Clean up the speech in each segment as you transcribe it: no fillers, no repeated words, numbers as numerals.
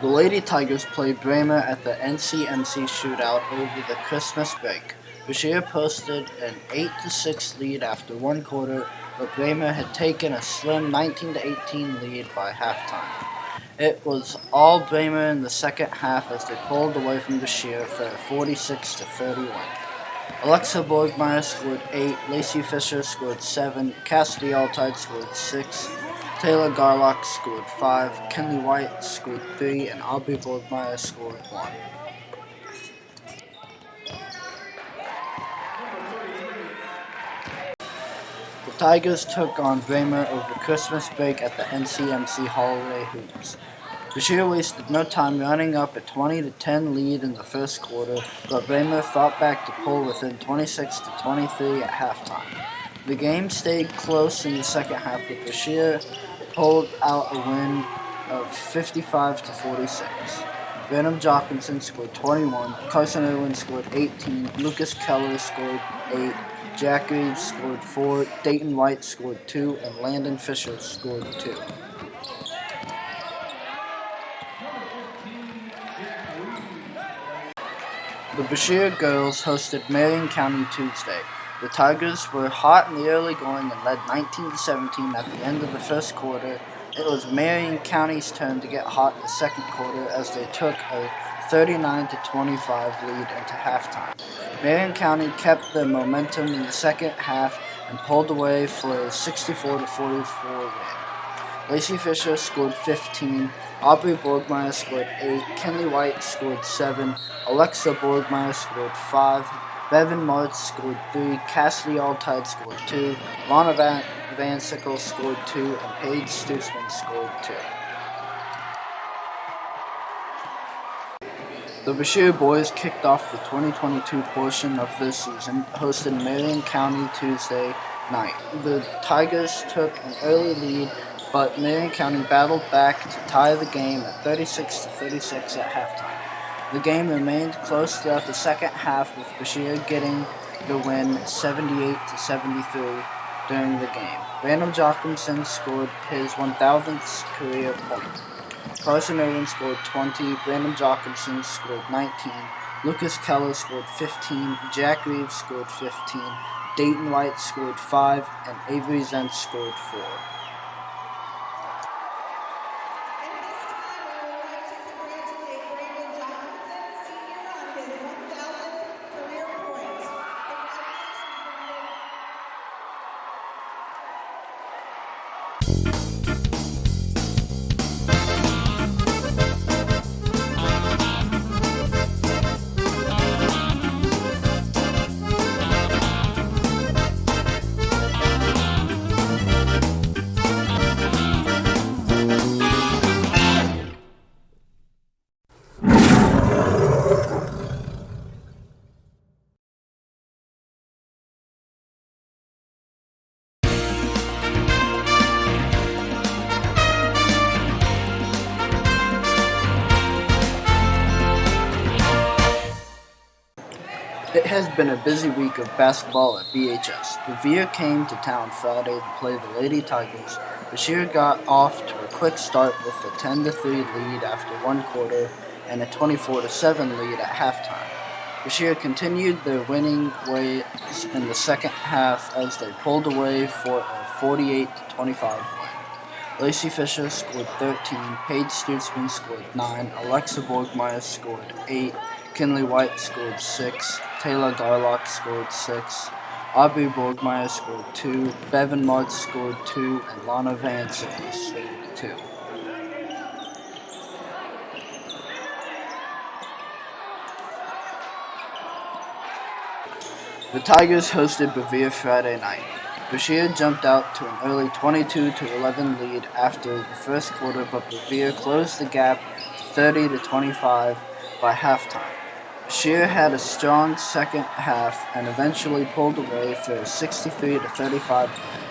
Lady Tigers played Bremer at the NCMC shootout over the Christmas break. Bashir posted an 8-6 lead after one quarter, but Bremer had taken a slim 19-18 lead by halftime. It was all Bremer in the second half as they pulled away from Bashir for a 46-30 win. Alexa Borgmeyer scored 8, Lacey Fisher scored 7, Cassidy Altide scored 6, Taylor Garlock scored 5, Kenley White scored 3, and Aubrey Borgmeyer scored 1. The Tigers took on Bremer over Christmas break at the NCMC Holiday Hoops. Bashir wasted no time running up a 20-10 lead in the first quarter, but Bremer fought back to pull within 26-23 at halftime. The game stayed close in the second half, but Bashir pulled out a win of 55-46. Venom Jockinson scored 21, Carson Irwin scored 18, Lucas Keller scored 8, Jack Reeves scored 4, Dayton White scored 2, and Landon Fisher scored 2. The Bashir girls hosted Marion County Tuesday. The Tigers were hot in the early going and led 19-17 at the end of the first quarter. It was Marion County's turn to get hot in the second quarter as they took a 39-25 lead into halftime. Marion County kept their momentum in the second half and pulled away for a 64-44 win. Lacey Fisher scored 15, Aubrey Borgmeyer scored 8, Kenley White scored 7, Alexa Borgmeyer scored 5, Bevan Martz scored 3, Cassidy Altide scored 2, Lana Van Sickle scored 2, and Paige Stutzman scored 2. The Bashir boys kicked off the 2022 portion of this season, hosting Marion County Tuesday night. The Tigers took an early lead, but Marion County battled back to tie the game at 36-36 at halftime. The game remained close throughout the second half, with Bashir getting the win 78-73 during the game. Randall Jockinson scored his 1,000th career point. Carson Irwin scored 20, Brandon Jockinson scored 19, Lucas Keller scored 15, Jack Reeves scored 15, Dayton White scored 5, and Avery Zentz scored 4. It has been a busy week of basketball at BHS. Revere came to town Friday to play the Lady Tigers. Bashir got off to a quick start with a 10-3 lead after one quarter and a 24-7 lead at halftime. Bashir continued their winning ways in the second half as they pulled away for a 48-25 win. Lacey Fisher scored 13, Paige Stutzman scored 9, Alexa Borgmeyer scored 8, Kenley White scored 6, Taylor Garlock scored 6, Aubrey Borgmeyer scored 2, Bevan Martz scored 2, and Lana Van Sickle scored 2. The Tigers hosted Revere Friday night. Bashir jumped out to an early 22-11 lead after the first quarter, but Revere closed the gap to 30-25 by halftime. Bashir had a strong second half and eventually pulled away for a 63-35 win.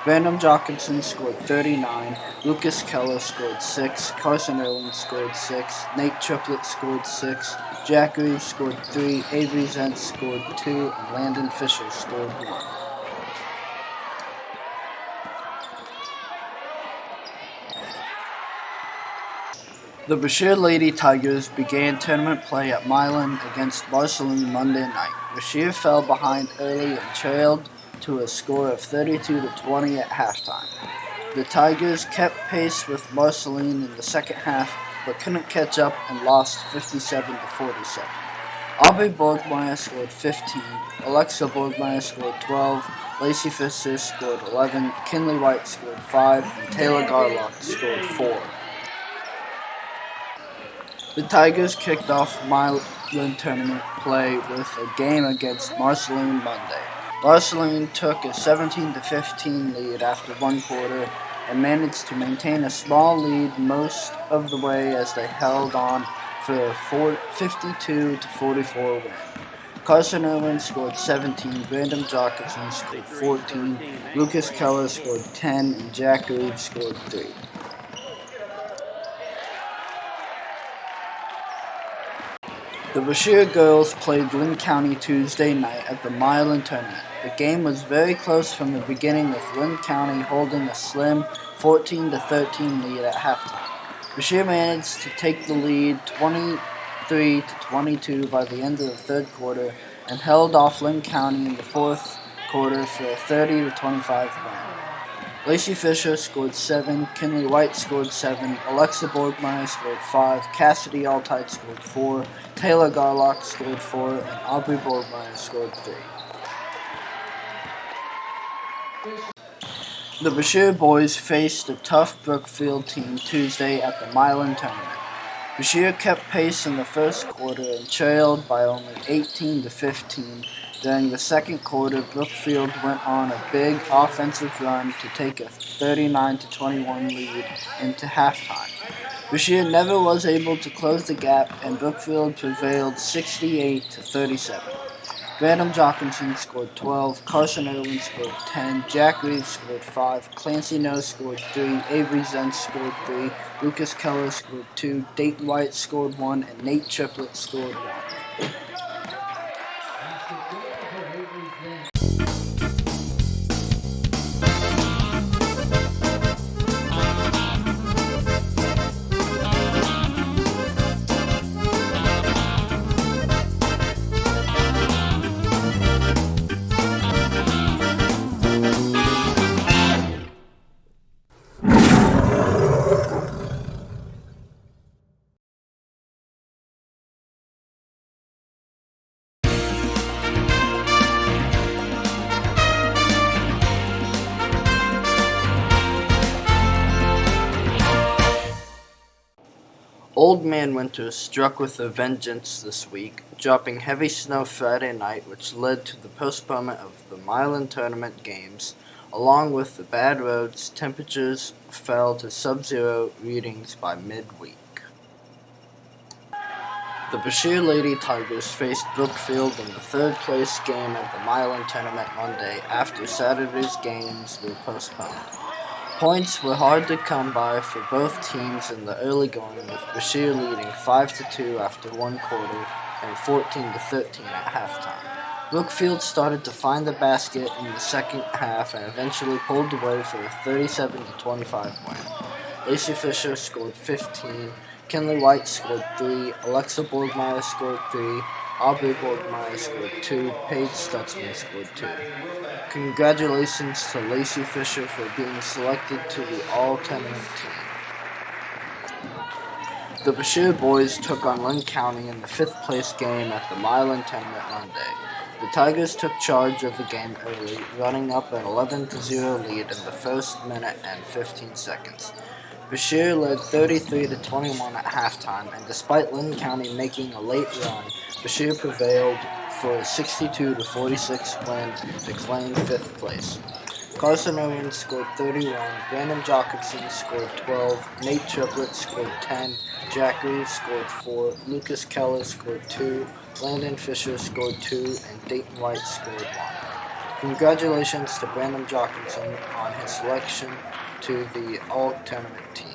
Brandon Jockinson scored 39, Lucas Keller scored 6, Carson Irwin scored 6, Nate Triplett scored 6, Jack Reeves scored 3, Avery Zentz scored 2, and Landon Fisher scored 1. The Bashir Lady Tigers began tournament play at Milan against Marceline Monday night. Bashir fell behind early and trailed to a score of 32-20 at halftime. The Tigers kept pace with Marceline in the second half, but couldn't catch up and lost 57-47. Aubrey Borgmeyer scored 15, Alexa Borgmeyer scored 12, Lacey Fisher scored 11, Kinley White scored 5, and Taylor Garlock scored 4. The Tigers kicked off Milan tournament play with a game against Marceline Monday. Marceline took a 17-15 lead after one quarter and managed to maintain a small lead most of the way as they held on for a 52-44 win. Carson Irwin scored 17, Brandon Jacobson scored 14, Lucas Keller scored 10, and Jack Reeves scored 3. The Bashir girls played Lynn County Tuesday night at the Milan tournament. The game was very close from the beginning, with Lynn County holding a slim 14-13 lead at halftime. Bashir managed to take the lead 23-22 by the end of the third quarter and held off Lynn County in the fourth quarter for a 30-25 win. Lacey Fisher scored 7, Kinley White scored 7, Alexa Borgmeyer scored 5, Cassidy Altide scored 4, Taylor Garlock scored 4, and Aubrey Borgmeyer scored 3. The Bashir boys faced a tough Brookfield team Tuesday at the Milan tournament. Bashir kept pace in the first quarter and trailed by only 18-15. During the second quarter, Brookfield went on a big offensive run to take a 39-21 lead into halftime. Bashir never was able to close the gap, and Brookfield prevailed 68-37. Brandon Jockinson scored 12, Carson Irwin scored 10, Jack Reeves scored 5, Clancy Nose scored 3, Avery Zenz scored 3, Lucas Keller scored 2, Dayton White scored 1, and Nate Triplett scored 1. Old Man Winter struck with a vengeance this week, dropping heavy snow Friday night, which led to the postponement of the Milan tournament games. Along with the bad roads, temperatures fell to sub-zero readings by midweek. The Bashir Lady Tigers faced Brookfield in the third-place game at the Milan tournament Monday after Saturday's games were postponed. Points were hard to come by for both teams in the early going, with Bashir leading 5-2 after one quarter and 14-13 at halftime. Brookfield started to find the basket in the second half and eventually pulled away for a 37-25 win. Lacey Fisher scored 15, Kinley White scored 3, Alexa Borgmeyer scored 3, Aubrey Borgmeyer scored 2, Paige Stutzman scored 2. Congratulations to Lacey Fisher for being selected to the all-tournament team. The Bashir boys took on Lynn County in the fifth-place game at the Milan tournament Monday. The Tigers took charge of the game early, running up an 11-0 lead in the first minute and 15 seconds. Bashir led 33-21 at halftime, and despite Lynn County making a late run, Bashir prevailed for a 62-46 win to claim fifth place. Carson Irwin scored 31, Brandon Jacobson scored 12, Nate Triplett scored 10, Jack Reeves scored 4, Lucas Keller scored 2, Landon Fisher scored 2, and Dayton White scored 1. Congratulations to Brandon Jacobson on his selection to the all-tournament team.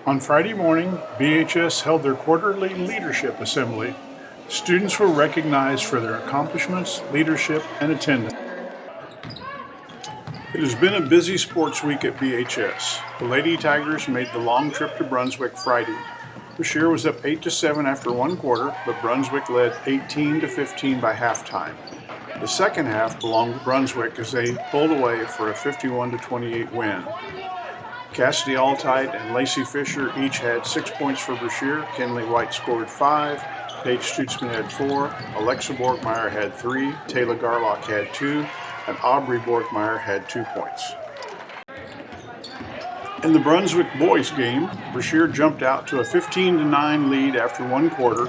On Friday morning, BHS held their quarterly leadership assembly. Students were recognized for their accomplishments, leadership, and attendance. It has been a busy sports week at BHS. The Lady Tigers made the long trip to Brunswick Friday. Brashear was up 8-7 after one quarter, but Brunswick led 18-15 by halftime. The second half belonged to Brunswick as they pulled away for a 51-28 win. Cassidy Altide and Lacey Fisher each had 6 points for Brashear. Kinley White scored 5. Paige Stutzman had 4. Alexa Borgmeyer had 3. Taylor Garlock had 2. And Aubrey Borgmeyer had 2 points. In the Brunswick boys game, Brashear jumped out to a 15-9 lead after one quarter,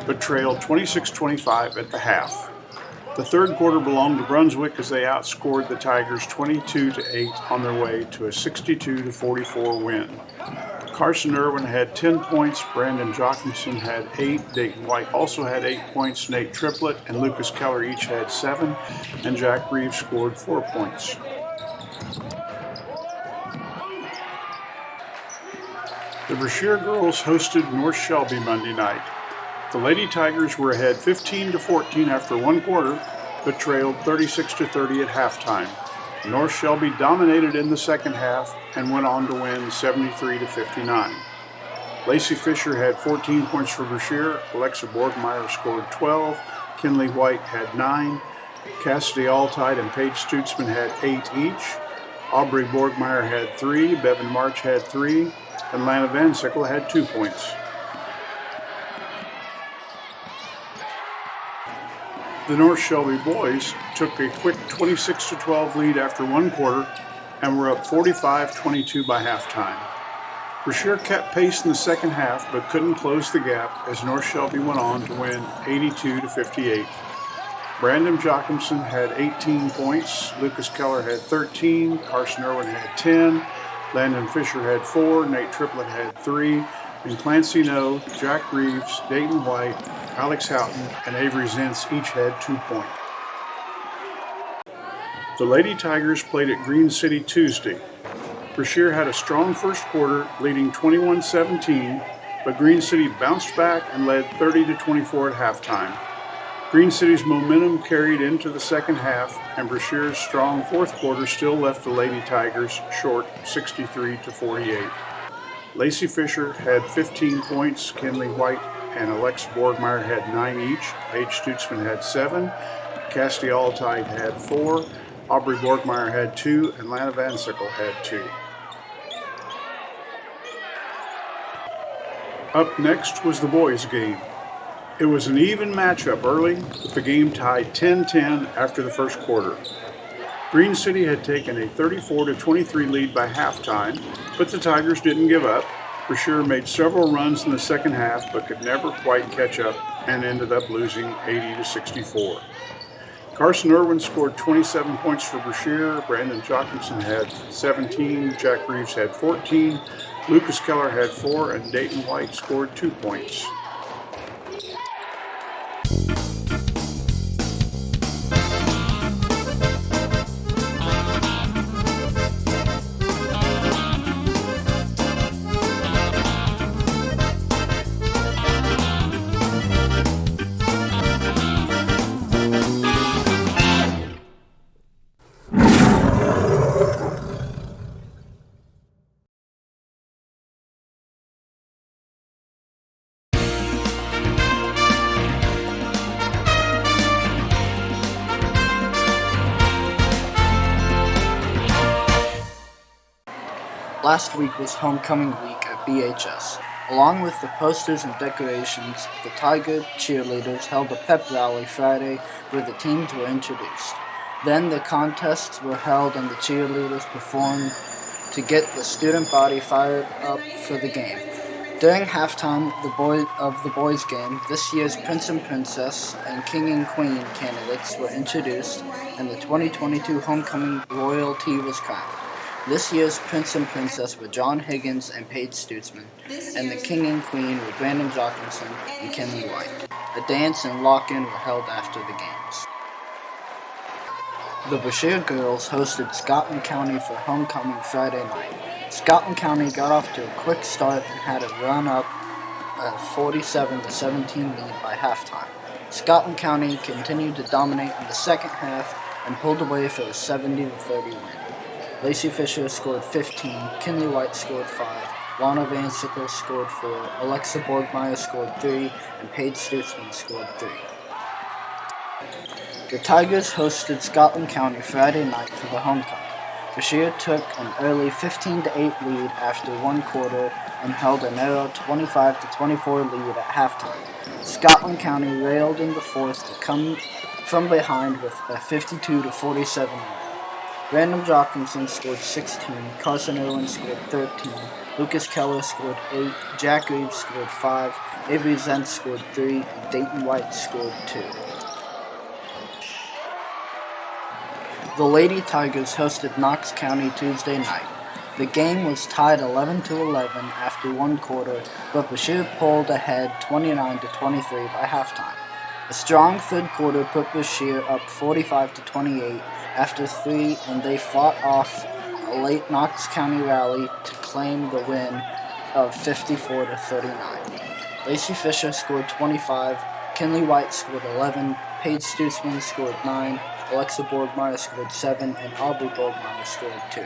but trailed 26-25 at the half. The third quarter belonged to Brunswick as they outscored the Tigers 22-8 on their way to a 62-44 win. Carson Irwin had 10 points, Brandon Jochimson had 8, Dayton White also had 8 points, Nate Triplett and Lucas Keller each had 7, and Jack Reeves scored 4 points. The Brashear girls hosted North Shelby Monday night. The Lady Tigers were ahead 15-14 after one quarter, but trailed 36-30 at halftime. North Shelby dominated in the second half and went on to win 73-59. Lacey Fisher had 14 points for Brashear, Alexa Borgmeyer scored 12, Kinley White had 9, Cassidy Altide and Paige Stutzman had 8 each, Aubrey Borgmeyer had 3, Bevan March had 3, and Lana Van Sickle had 2 points. The North Shelby boys took a quick 26-12 lead after one quarter and were up 45-22 by halftime. Brashear kept pace in the second half but couldn't close the gap as North Shelby went on to win 82-58. Brandon Jochimson had 18 points, Lucas Keller had 13, Carson Irwin had 10, Landon Fisher had 4, Nate Triplett had 3, and Clancy No, Jack Reeves, Dayton White, Alex Houghton, and Avery Zentz each had 2 points. The Lady Tigers played at Green City Tuesday. Brashear had a strong first quarter, leading 21-17, but Green City bounced back and led 30-24 at halftime. Green City's momentum carried into the second half, and Brashear's strong fourth quarter still left the Lady Tigers short 63-48. Lacey Fisher had 15 points, Kinley White and Alexa Borgmeyer had 9 each, Paige Stutzman had 7, Cassidy Altide had 4, Aubrey Borgmeyer had 2, and Lana Van Sickle had 2. Up next was the boys' game. It was an even matchup early, with the game tied 10-10 after the first quarter. Green City had taken a 34-23 lead by halftime, but the Tigers didn't give up. Brashear made several runs in the second half, but could never quite catch up and ended up losing 80-64. Carson Irwin scored 27 points for Brashear, Brandon Jochimson had 17, Jack Reeves had 14, Lucas Keller had 4, and Dayton White scored 2 points. Last week was homecoming week at BHS. Along with the posters and decorations, the Tiger cheerleaders held a pep rally Friday where the teams were introduced. Then the contests were held and the cheerleaders performed to get the student body fired up for the game. During halftime of the boys' game, this year's Prince and Princess and King and Queen candidates were introduced and the 2022 homecoming royalty was crowned. This year's Prince and Princess were John Higgins and Paige Stutzman, and the King and Queen were Brandon Jochimson and Kinley White. A dance and lock-in were held after the games. The Brashear girls hosted Scotland County for homecoming Friday night. Scotland County got off to a quick start and had a run-up a 47-17 lead by halftime. Scotland County continued to dominate in the second half and pulled away for a 70-30 win. Lacey Fisher scored 15, Kinley White scored 5, Lana Van Sickle scored 4, Alexa Borgmeyer scored 3, and Paige Stutzman scored 3. The Tigers hosted Scotland County Friday night for the homecoming. Brashear took an early 15-8 lead after one quarter and held a narrow 25-24 lead at halftime. Scotland County railed in the fourth to come from behind with a 52-47 win. Brandon Jockinson scored 16, Carson Irwin scored 13, Lucas Keller scored 8, Jack Reeves scored 5, Avery Zentz scored 3, and Dayton White scored 2. The Lady Tigers hosted Knox County Tuesday night. The game was tied 11-11 after one quarter, but Brashear pulled ahead 29-23 by halftime. A strong third quarter put Brashear up 45-28 after 3, and they fought off a late Knox County rally to claim the win of 54-39. Lacey Fisher scored 25, Kinley White scored 11, Paige Stutzman scored 9, Alexa Borgmeyer scored 7, and Aubrey Borgmeyer scored 2.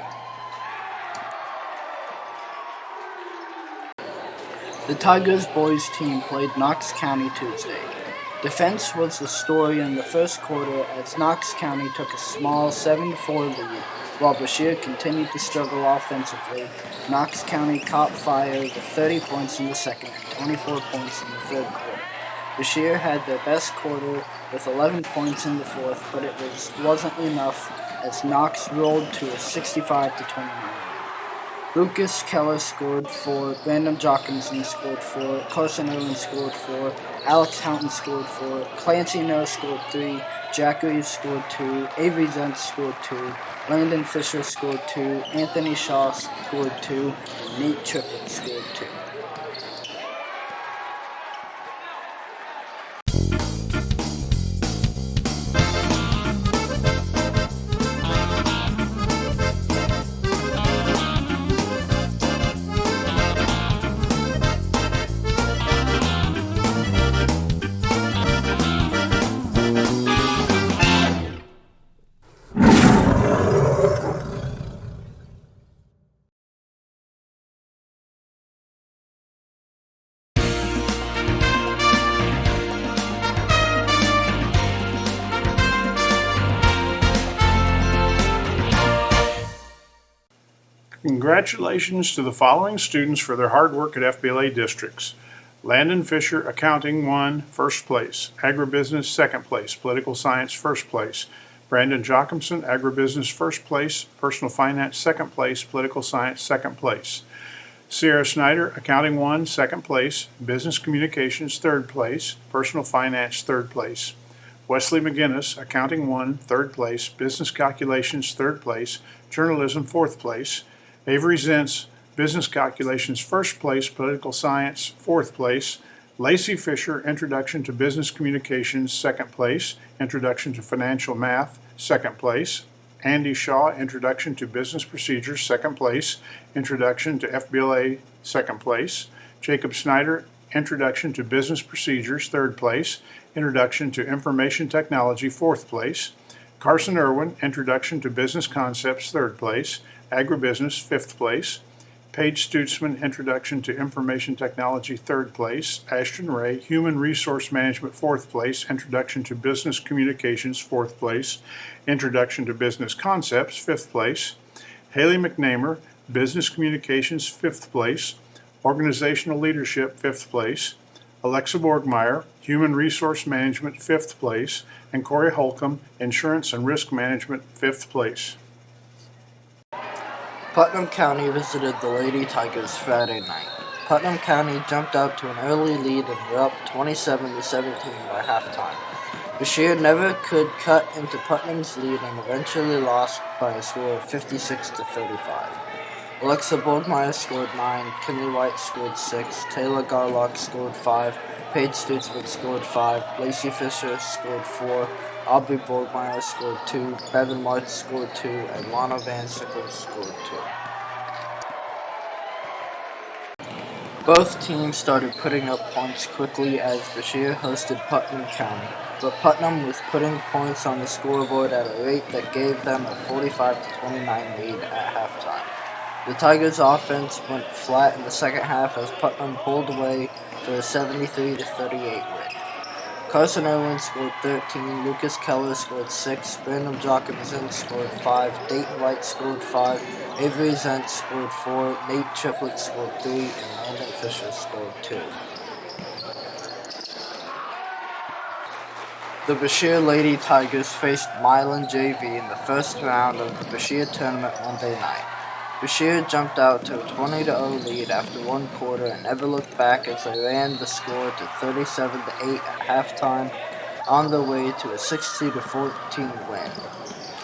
The Tigers boys team played Knox County Tuesday. Defense was the story in the first quarter as Knox County took a small 7-4 lead, while Brashear continued to struggle offensively. Knox County caught fire with 30 points in the second and 24 points in the third quarter. Brashear had their best quarter with 11 points in the fourth, but it wasn't enough as Knox rolled to a 65-29. Lucas Keller scored 4, Brandon Jockinson scored 4, Carson Irwin scored 4, Alex Houghton scored 4, Clancy Noah scored 3, Jack Reeves scored 2, Avery Zentz scored 2, Landon Fisher scored 2, Anthony Shaw scored 2, and Nate Triplett scored 2. Congratulations to the following students for their hard work at FBLA districts. Landon Fisher, Accounting 1, first place. Agribusiness, second place. Political Science, first place. Brandon Jockinson, Agribusiness, first place. Personal Finance, second place. Political Science, second place. Sierra Snyder, Accounting 1, second place. Business Communications, third place. Personal Finance, third place. Wesley McGinnis, Accounting 1, third place. Business Calculations, third place. Journalism, fourth place. Avery Zentz, Business Calculations, first place. Political Science, fourth place. Lacey Fisher, Introduction to Business Communications, second place. Introduction to Financial Math, second place. Andy Shaw, Introduction to Business Procedures, second place. Introduction to FBLA, second place. Jacob Snyder, Introduction to Business Procedures, third place. Introduction to Information Technology, fourth place. Carson Irwin, Introduction to Business Concepts, third place. Agribusiness, fifth place. Paige Stutzman, Introduction to Information Technology, third place. Ashton Ray, Human Resource Management, fourth place. Introduction to Business Communications, fourth place. Introduction to Business Concepts, fifth place. Haley McNamer, Business Communications, fifth place. Organizational Leadership, fifth place. Alexa Borgmeyer, Human Resource Management, fifth place. And Corey Holcomb, Insurance and Risk Management, fifth place. Putnam County visited the Lady Tigers Friday night. Putnam County jumped out to an early lead and were up 27-17 by halftime. Brashear never could cut into Putnam's lead and eventually lost by a score of 56-35. Alexa Borgmeyer scored 9, Kinley White scored 6, Taylor Garlock scored 5, Paige Stutzman scored 5, Lacey Fisher scored 4, Aubrey Borgmeyer scored 2, Bevan March scored 2, and Lana Van Sickles scored 2. Both teams started putting up points quickly as Bashir hosted Putnam County, but Putnam was putting points on the scoreboard at a rate that gave them a 45-29 lead at halftime. The Tigers' offense went flat in the second half as Putnam pulled away for a 73-38 win. Carson Irwin scored 13, Lucas Keller scored 6, Brandon Jacobson scored 5, Dayton White scored 5, Avery Zent scored 4, Nate Triplett scored 3, and Landon Fisher scored 2. The Bashir Lady Tigers faced Milan JV in the first round of the Bashir tournament Monday night. Bashir jumped out to a 20-0 lead after one quarter and never looked back as they ran the score to 37-8 at halftime, on their way to a 60-14 win.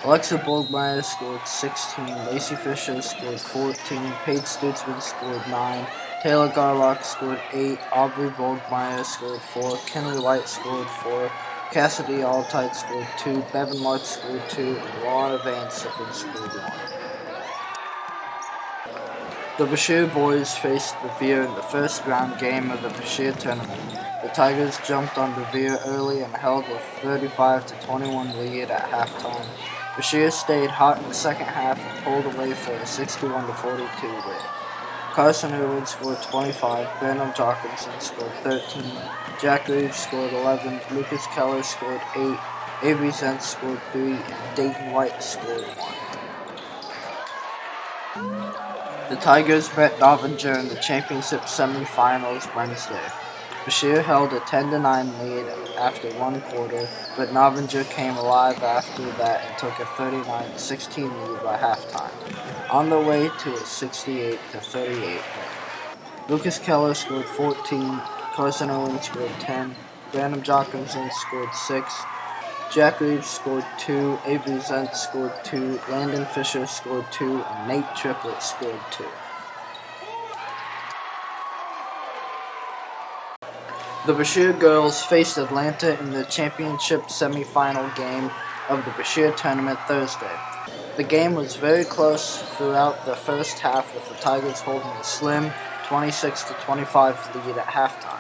Alexa Borgmeyer scored 16, Lacey Fisher scored 14, Paige Stutzman scored 9, Taylor Garlock scored 8, Aubrey Borgmeyer scored 4, Kenley White scored 4, Cassidy Alltide scored 2, Bevan March scored 2, and Laura Van Sickles scored 1. The Bashir boys faced Revere in the first round game of the Bashir tournament. The Tigers jumped on Revere early and held a 35-21 lead at halftime. Bashir stayed hot in the second half and pulled away for a 61-42 win. Carson Irwin scored 25, Brandon Jacobson scored 13, Jack Reeves scored 11, Lucas Keller scored 8, Avery Zent scored 3, and Dayton White scored 1. The Tigers met Novinger in the championship semifinals Wednesday. Bashir held a 10-9 lead after one quarter, but Novinger came alive after that and took a 39-16 lead by halftime, on their way to a 68-38 win. Lucas Keller scored 14, Carson Owen scored 10, Brandon Jacobson scored 6, Jack Reeves scored 2, Avery Zent scored 2, Landon Fisher scored 2, and Nate Triplett scored 2. The Bashir girls faced Atlanta in the championship semifinal game of the Bashir tournament Thursday. The game was very close throughout the first half, with the Tigers holding a slim 26-25 lead at halftime.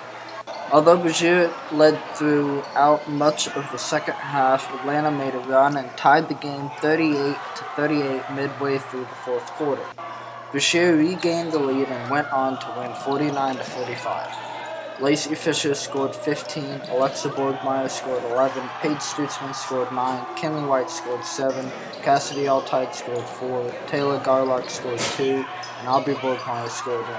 Although Bashir led throughout much of the second half, Atlanta made a run and tied the game 38-38 midway through the fourth quarter. Bashir regained the lead and went on to win 49-45. Lacey Fisher scored 15, Alexa Borgmeyer scored 11, Paige Stutzman scored 9, Kenley White scored 7, Cassidy Alltide scored 4, Taylor Garlock scored 2, and Aubrey Borgmeyer scored 1.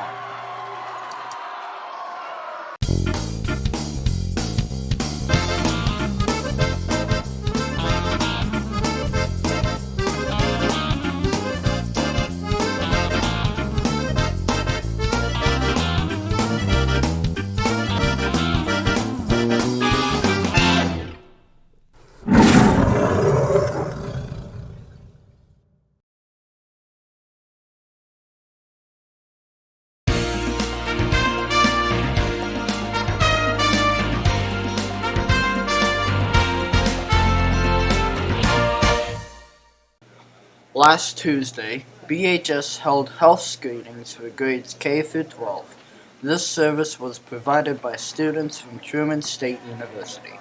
Last Tuesday, BHS held health screenings for grades K through 12. This service was provided by students from Truman State University.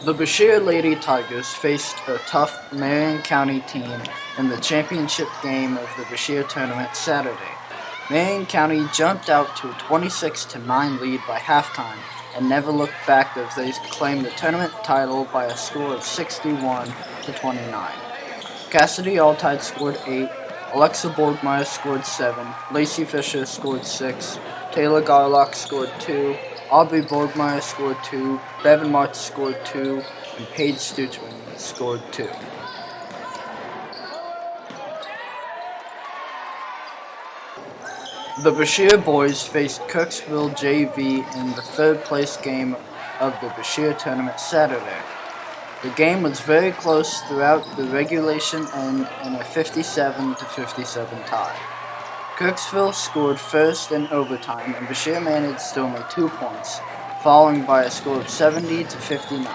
The Bashir Lady Tigers faced a tough Marion County team in the championship game of the Bashir tournament Saturday. Marion County jumped out to a 26-9 lead by halftime and never looked back as they claimed the tournament title by a score of 61-29. Cassidy Alltide scored 8, Alexa Borgmeyer scored 7, Lacey Fisher scored 6, Taylor Garlock scored 2, Aubrey Borgmeyer scored 2, Bevan March scored 2, and Paige Stutzman scored 2. The Bashir boys faced Kirksville JV in the third-place game of the Bashir tournament Saturday. The game was very close throughout the regulation end in a 57-57 tie. Kirksville scored first in overtime, and Bashir managed only 2 points, falling by a score of 70-59.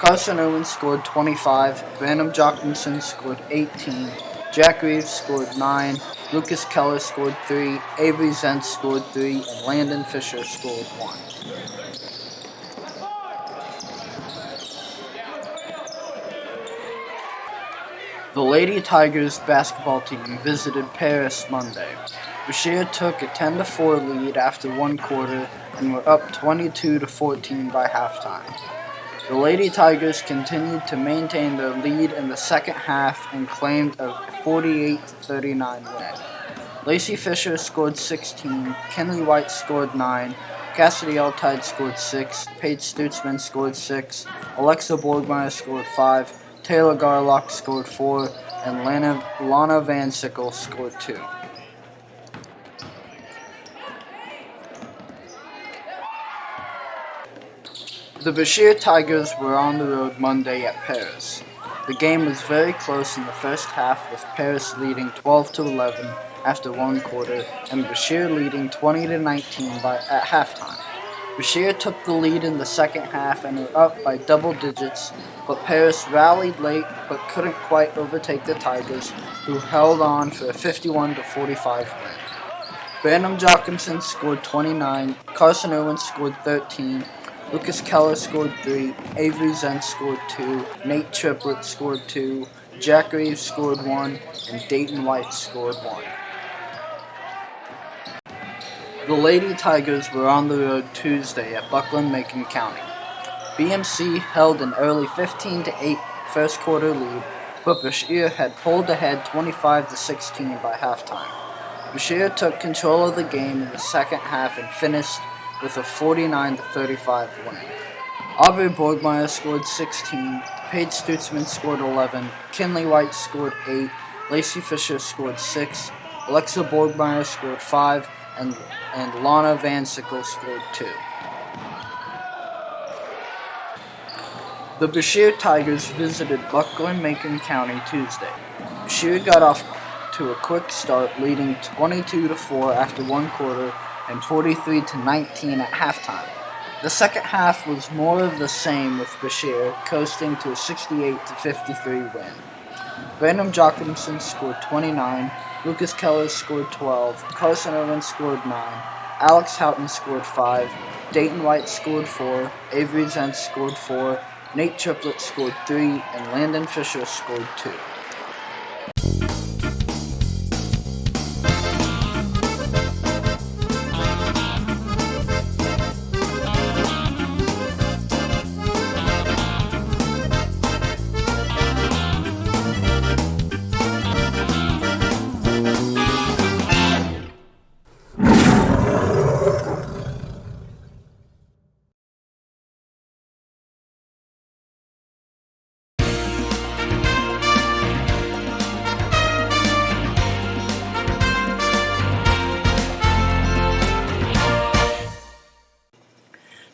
Carson Owens scored 25, Brandon Jochimson scored 18, Jack Reeves scored 9, Lucas Keller scored 3, Avery Zentz scored 3, and Landon Fisher scored 1. The Lady Tigers basketball team visited Paris Monday. Bashir took a 10-4 lead after one quarter and were up 22-14 by halftime. The Lady Tigers continued to maintain their lead in the second half and claimed a 48-39 win. Lacey Fisher scored 16, Kenley White scored 9, Cassidy Altide scored 6, Paige Stutzman scored 6, Alexa Borgmeyer scored 5, Taylor Garlock scored 4, and Lana Van Sickle scored 2. The Bashir Tigers were on the road Monday at Paris. The game was very close in the first half, with Paris leading 12-11 after one quarter and Bashir leading 20-19 at halftime. Bashir took the lead in the second half and were up by double digits, but Paris rallied late but couldn't quite overtake the Tigers, who held on for a 51-45 win. Brandon Jochimson scored 29, Carson Owens scored 13, Lucas Keller scored 3, Avery Zentz scored 2, Nate Triplett scored 2, Jack Reeves scored 1, and Dayton White scored 1. The Lady Tigers were on the road Tuesday at Buckland-Macon County. BMC held an early 15-8 first quarter lead, but Bashir had pulled ahead 25-16 by halftime. Bashir took control of the game in the second half and finished with a 49-35 win. Aubrey Borgmeyer scored 16, Paige Stutzman scored 11, Kenley White scored 8, Lacey Fisher scored 6, Alexa Borgmeyer scored 5, and Lana Van Sickle scored 2. The Bashir Tigers visited Buckland-Macon County Tuesday. Bashir got off to a quick start, leading 22-4 after one quarter and 43-19 at halftime. The second half was more of the same, with Bashir coasting to a 68-53 win. Brandon Jochimson scored 29, Lucas Keller scored 12, Carson Owens scored 9, Alex Houghton scored 5, Dayton White scored 4, Avery Zentz scored 4, Nate Triplett scored 3, and Landon Fisher scored 2.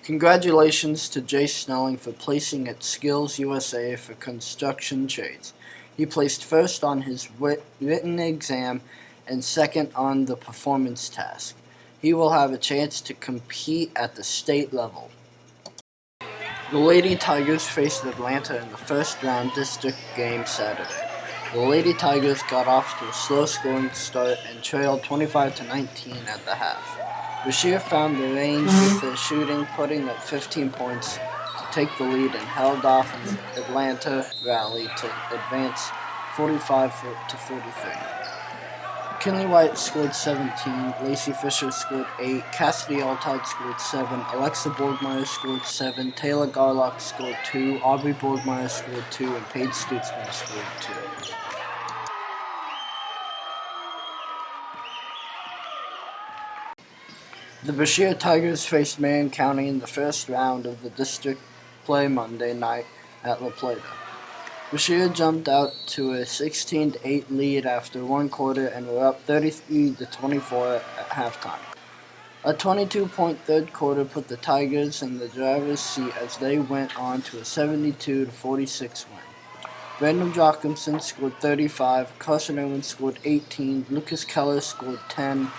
Congratulations to Jay Snelling for placing at Skills USA for construction trades. He placed first on his written exam and second on the performance task. He will have a chance to compete at the state level. The Lady Tigers faced Atlanta in the first round district game Saturday. The Lady Tigers got off to a slow scoring start and trailed 25-19 at the half. Bashir found the range with their shooting, putting up 15 points to take the lead and held off an Atlanta rally to advance 45-43. Kenley White scored 17, Lacey Fisher scored 8, Cassidy Altide scored 7, Alexa Borgmeyer scored 7, Taylor Garlock scored 2, Aubrey Borgmeyer scored 2, and Paige Stutzman scored 2. The Bashir Tigers faced Marion County in the first round of the district play Monday night at La Plata. Bashir jumped out to a 16-8 lead after one quarter and were up 33-24 at halftime. A 22-point third quarter put the Tigers in the driver's seat as they went on to a 72-46 win. Brandon Jochimson scored 35, Carson Owens scored 18, Lucas Keller scored 10,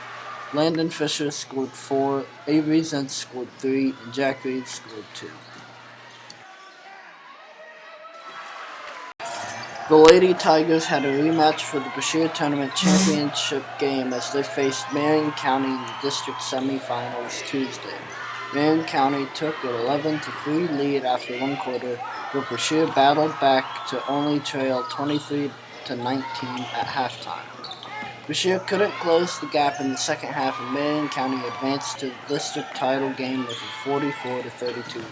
Landon Fisher scored 4, Avery Zentz scored 3, and Jack Reeves scored 2. The Lady Tigers had a rematch for the Brashear Tournament Championship game as they faced Marion County in the district semifinals Tuesday. Marion County took an 11-3 lead after one quarter, but Brashear battled back to only trail 23-19 at halftime. Brashear couldn't close the gap in the second half, and Marion County advanced to the district title game with a 44-32 win.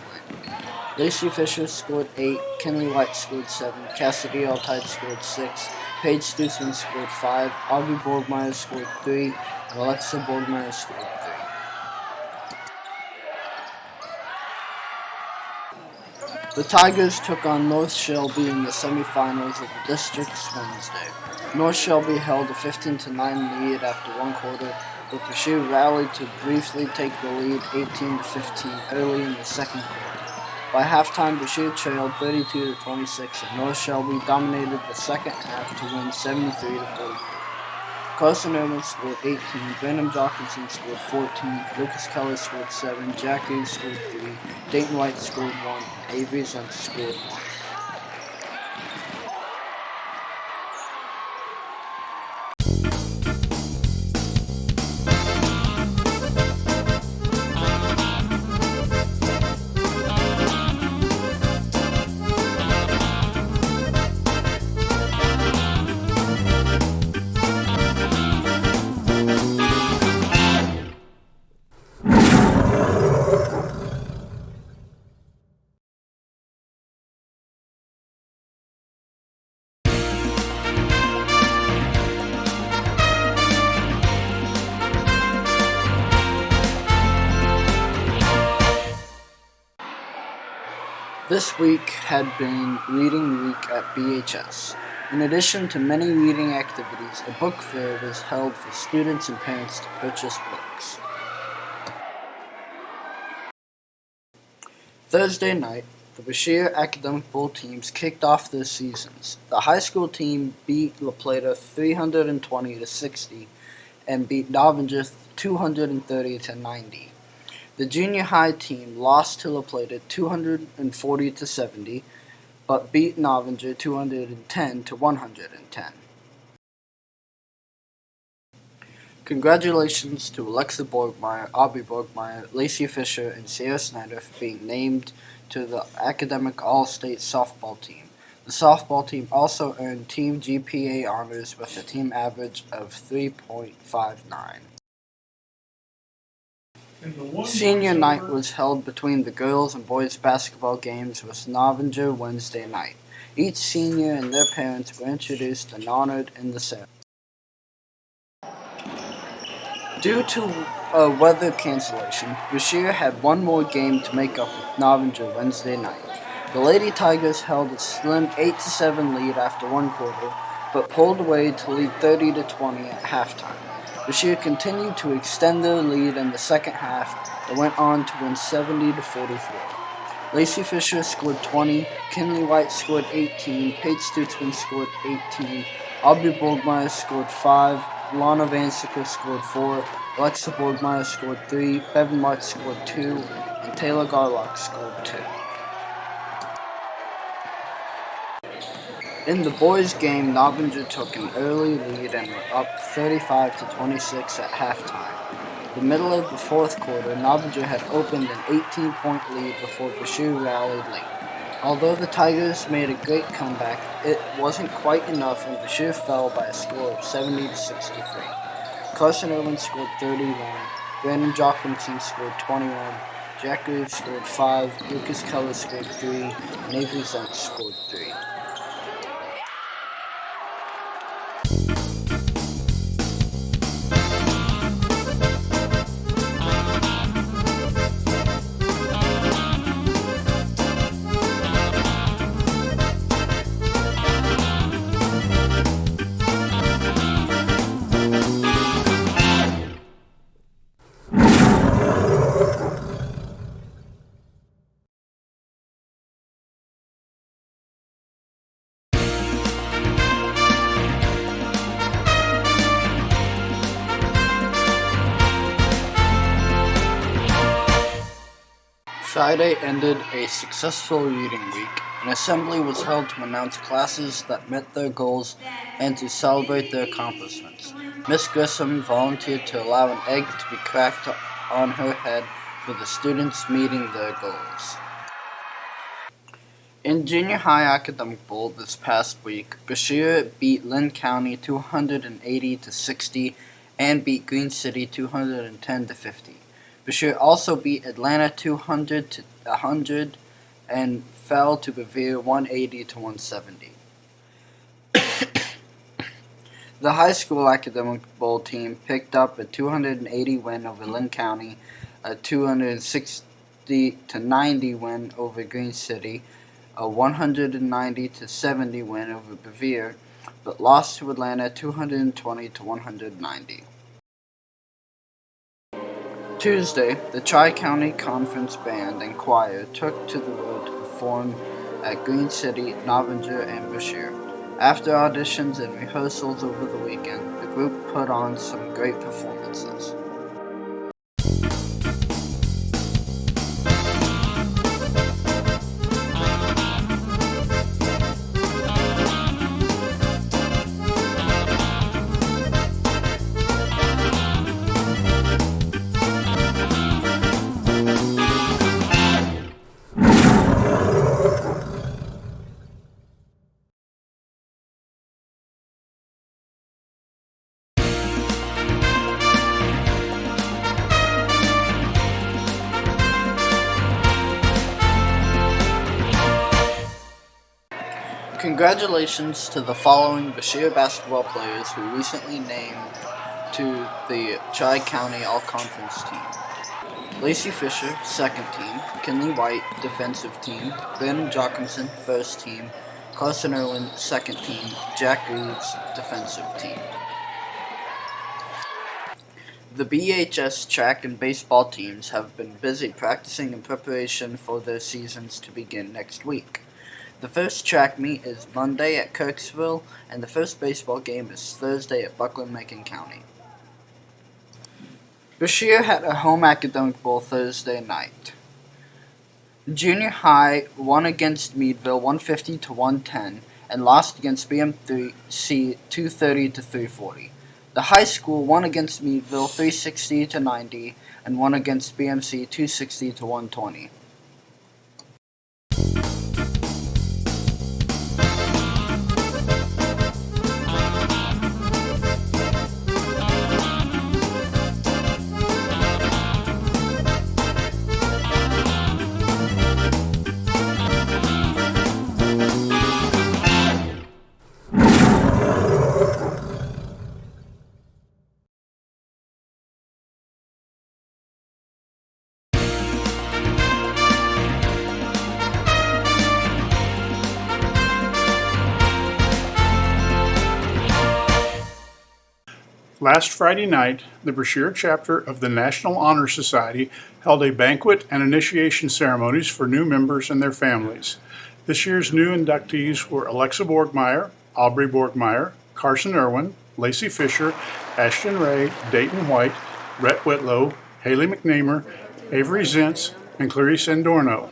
Lacey Fisher scored 8, Kenley White scored 7, Cassidy Altide scored 6, Paige Stutzman scored 5, Aubrey Borgmeyer scored 3, and Alexa Borgmeyer scored 3. The Tigers took on North Shelby in the semifinals of the districts Wednesday. North Shelby held a 15-9 lead after one quarter, but Brashear rallied to briefly take the lead 18-15 early in the second quarter. By halftime, Brashear trailed 32-26, and North Shelby dominated the second half to win 73-44. Carson Irvin scored 18, Brandon Jockinson scored 14, Lucas Keller scored 7, Jack Reed scored 3, Dayton White scored 1, and Avery Zent scored 1. This week had been Reading Week at BHS. In addition to many reading activities, a book fair was held for students and parents to purchase books. Thursday night, the Brashear Academic Bowl teams kicked off their seasons. The high school team beat La Plata 320-60 and beat Novinger 230-90. The junior high team lost to La Plata 240-70, but beat Novinger 210-110. Congratulations to Alexa Borgmeyer, Aubrey Borgmeyer, Lacey Fisher, and Sarah Snyder for being named to the Academic All-State softball team. The softball team also earned Team GPA honors with a team average of 3.59. Senior night was held between the girls and boys basketball games with Novinger Wednesday night. Each senior and their parents were introduced and honored in the ceremony. Due to a weather cancellation, Brashear had one more game to make up with Novinger Wednesday night. The Lady Tigers held a slim 8-7 lead after one quarter, but pulled away to lead 30-20 at halftime. Brashear continued to extend their lead in the second half and went on to win 70-44. Lacey Fisher scored 20, Kenley White scored 18, Paige Stutzman scored 18, Aubrey Borgmeyer scored 5, Lana Vansicker scored 4, Alexa Borgmeyer scored 3, Bevan March scored 2, and Taylor Garlock scored 2. In the boys' game, Novinger took an early lead and were up 35-26 at halftime. In the middle of the fourth quarter, Novinger had opened an 18-point lead before Brashear rallied late. Although the Tigers made a great comeback, it wasn't quite enough and Brashear fell by a score of 70-63. Carson Irwin scored 31, Brandon Jockinson scored 21, Jack Reeves scored 5, Lucas Keller scored 3, and Avery Zent scored 3. Friday ended a successful reading week An assembly was held to announce classes that met their goals and to celebrate their accomplishments. Miss Grissom volunteered to allow an egg to be cracked on her head for the students meeting their goals. In Junior High Academic Bowl this past week, Brashear beat Lynn County 280 to 60 and beat Green City 210 to 50. Brashear also beat Atlanta 200 to 100 and fell to Bevere 180 to 170. The high school academic bowl team picked up a 280 win over Lynn County, a 260 to 90 win over Green City, a 190 to 70 win over Bevere, but lost to Atlanta 220 to 190. Tuesday, the Tri-County Conference Band and Choir took to the road to perform at Green City, Novinger, and Brashear. After auditions and rehearsals over the weekend, the group put on some great performances. Congratulations to the following Brashear basketball players who recently named to the Tri-County All-Conference team. Lacey Fisher, second team. Kinley White, defensive team. Ben Jochimson, first team. Carson Irwin, second team. Jack Reeves, defensive team. The BHS track and baseball teams have been busy practicing in preparation for their seasons to begin next week. The first track meet is Monday at Kirksville, and the first baseball game is Thursday at Buckland-Macon County. Brashear had a home academic bowl Thursday night. Junior High won against Meadville 150 to 110 and lost against BMC 230 to 340. The high school won against Meadville 360 to 90 and won against BMC 260 to 120. Last Friday night, the Brashear chapter of the National Honor Society held a banquet and initiation ceremonies for new members and their families. This year's new inductees were Alexa Borgmeyer, Aubrey Borgmeyer, Carson Irwin, Lacey Fisher, Ashton Ray, Dayton White, Rhett Whitlow, Haley McNamer, Avery Zintz, and Clarice Andorno.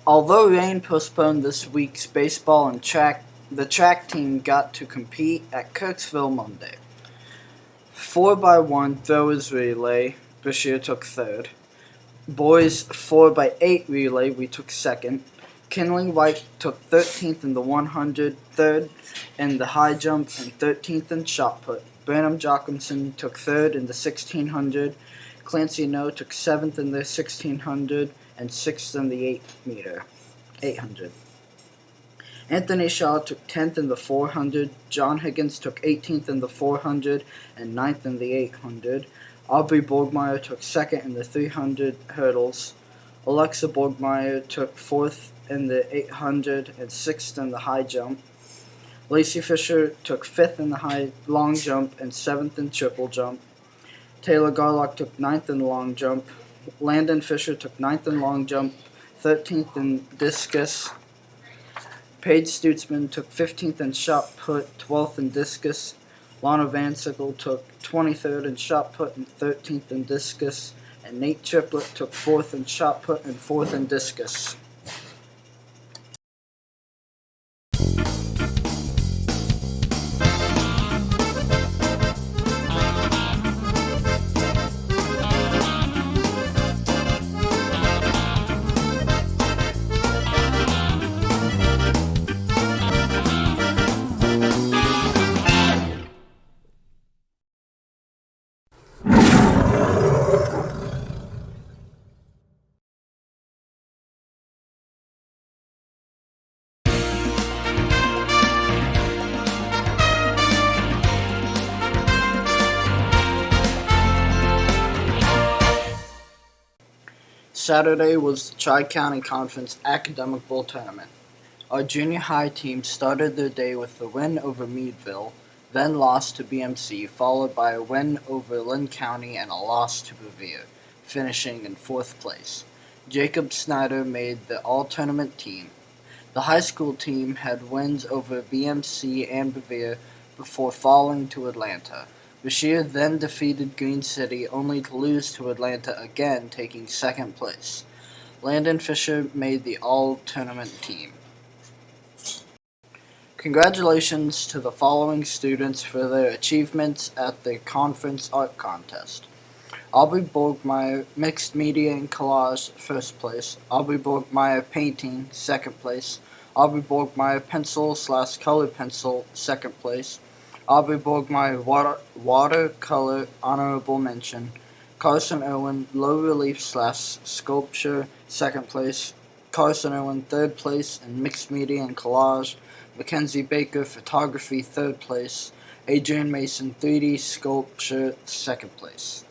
Although rain postponed this week's baseball and track, the track team got to compete at Kirksville Monday. 4x1 throwers relay, Brashear took third. Boys 4x8 relay, we took second. Kinley White took 13th in the 100, third in the high jump, and 13th in shot put. Branham Jochimson took third in the 1600. Clancy No took 7th in the 1600 and 6th in the 800. Anthony Shaw took 10th in the 400, John Higgins took 18th in the 400 and 9th in the 800. Aubrey Borgmeyer took 2nd in the 300 hurdles. Alexa Borgmeyer took 4th in the 800 and 6th in the high jump. Lacey Fisher took 5th in the high long jump and 7th in triple jump. Taylor Garlock took 9th in long jump. Landon Fisher took 9th in long jump, 13th in discus. Paige Stutzman took 15th in shot put, 12th in discus. Lana Van Sickle took 23rd in shot put and 13th in discus. and Nate Triplett took 4th in shot put and 4th in discus. Saturday was the Tri-County Conference Academic Bowl Tournament. Our junior high team started their day with the win over Meadville, then lost to BMC, followed by a win over Lynn County and a loss to Bevere, finishing in 4th place. Jacob Snyder made the all-tournament team. The high school team had wins over BMC and Bevere before falling to Atlanta. Bashir then defeated Green City, only to lose to Atlanta again, taking 2nd place. Landon Fisher made the all-tournament team. Congratulations to the following students for their achievements at the Conference Art Contest. Aubrey Borgmeyer, Mixed Media and Collage, 1st place. Aubrey Borgmeyer, Painting, 2nd place. Aubrey Borgmeyer, Pencil/Color Pencil, 2nd place. Aubrey Borgmeyer, Watercolor, Honorable Mention. Carson Irwin, Low Relief/Sculpture, 2nd place. Carson Irwin, 3rd place in Mixed Media and Collage. Mackenzie Baker, Photography, 3rd place. Adrian Mason, 3D Sculpture, 2nd place.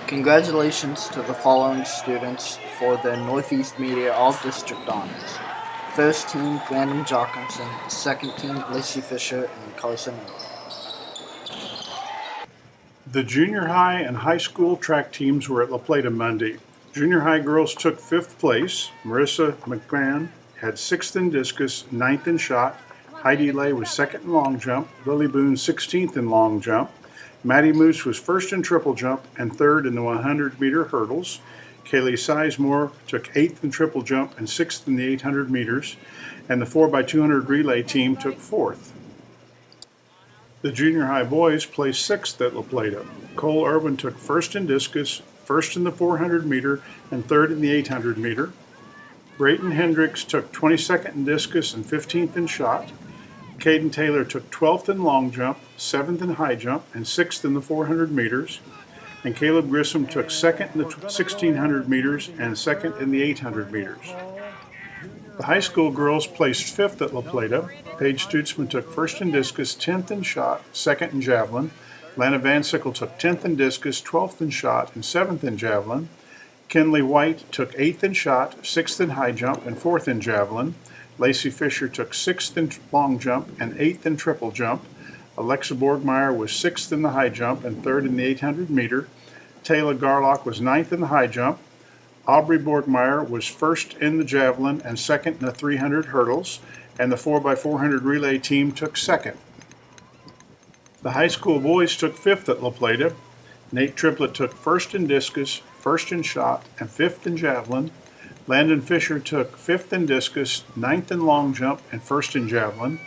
Congratulations to the following students for their Northeast Media All-District Honors. 1st team, Brandon Jochimson. 2nd team, Lacey Fisher and Carson Irwin. The junior high and high school track teams were at La Plata Monday. Junior high girls took 5th place. Marissa McMahon had 6th in discus, 9th in shot. Heidi Lay was 2nd in long jump. Lily Boone 16th in long jump. Maddie Moose was 1st in triple jump and 3rd in the 100-meter hurdles. Kaylee Sizemore took 8th in triple jump and 6th in the 800 meters. And the 4x200 relay team took 4th. The junior high boys placed 6th at La Plata. Cole Irwin took 1st in discus, 1st in the 400 meter, and 3rd in the 800 meter. Brayton Hendricks took 22nd in discus and 15th in shot. Caden Taylor took 12th in long jump, 7th in high jump, and 6th in the 400 meters. And Caleb Grissom took 2nd in the 1600 meters and 2nd in the 800 meters. The high school girls placed 5th at La Plata. Paige Stutzman took 1st in discus, 10th in shot, 2nd in javelin. Lana Van Sickle took 10th in discus, 12th in shot, and 7th in javelin. Kinley White took 8th in shot, 6th in high jump, and 4th in javelin. Lacey Fisher took 6th in long jump and 8th in triple jump. Alexa Borgmeyer was 6th in the high jump and 3rd in the 800 meter. Taylor Garlock was 9th in the high jump. Aubrey Borgmeyer was 1st in the javelin and 2nd in the 300 hurdles. And the 4x400 relay team took 2nd. The high school boys took 5th at La Plata. Nate Triplett took 1st in discus, 1st in shot, and 5th in javelin. Landon Fisher took 5th in discus, 9th in long jump, and 1st in javelin.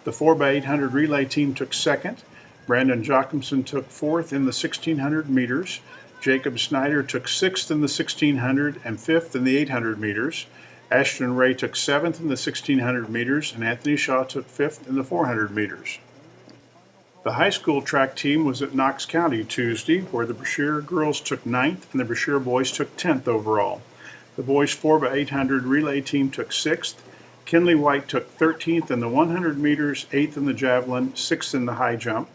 The 4x800 relay team took 2nd. Brandon Jochimson took 4th in the 1600 meters. Jacob Snyder took 6th in the 1600 and 5th in the 800 meters. Ashton Ray took 7th in the 1600 meters, and Anthony Shaw took 5th in the 400 meters. The high school track team was at Knox County Tuesday, where the Brashear girls took 9th and the Brashear boys took 10th overall. The boys 4x800 relay team took 6th. Kinley White took 13th in the 100 meters, 8th in the javelin, 6th in the high jump.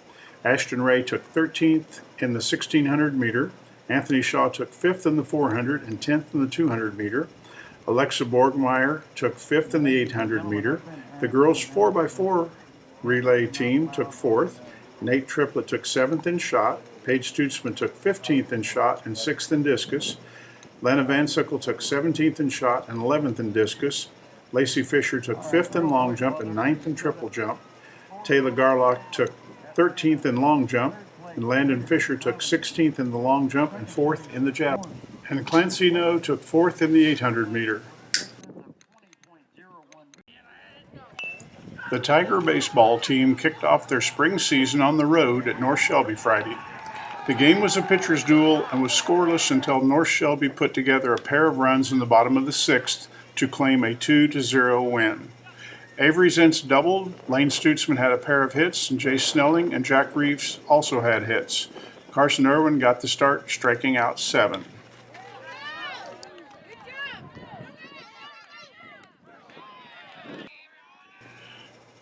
Ashton Ray took 13th in the 1600 meter. Anthony Shaw took 5th in the 400 and 10th in the 200 meter. Alexa Borgmeyer took 5th in the 800 meter. The girls 4x4 relay team took 4th. Nate Triplett took 7th in shot. Paige Stutzman took 15th in shot and 6th in discus. Lana Van Sickle took 17th in shot and 11th in discus. Lacey Fisher took 5th in long jump and 9th in triple jump. Taylor Garlock took 13th in long jump. and Landon Fisher took 16th in the long jump and 4th in the javelin. And Clancy No took 4th in the 800 meter. The Tiger baseball team kicked off their spring season on the road at North Shelby Friday. The game was a pitcher's duel and was scoreless until North Shelby put together a pair of runs in the bottom of the 6th to claim a 2-0 win. Avery Zentz doubled, Lane Stutzman had a pair of hits, and Jay Snelling and Jack Reeves also had hits. Carson Irwin got the start, striking out 7.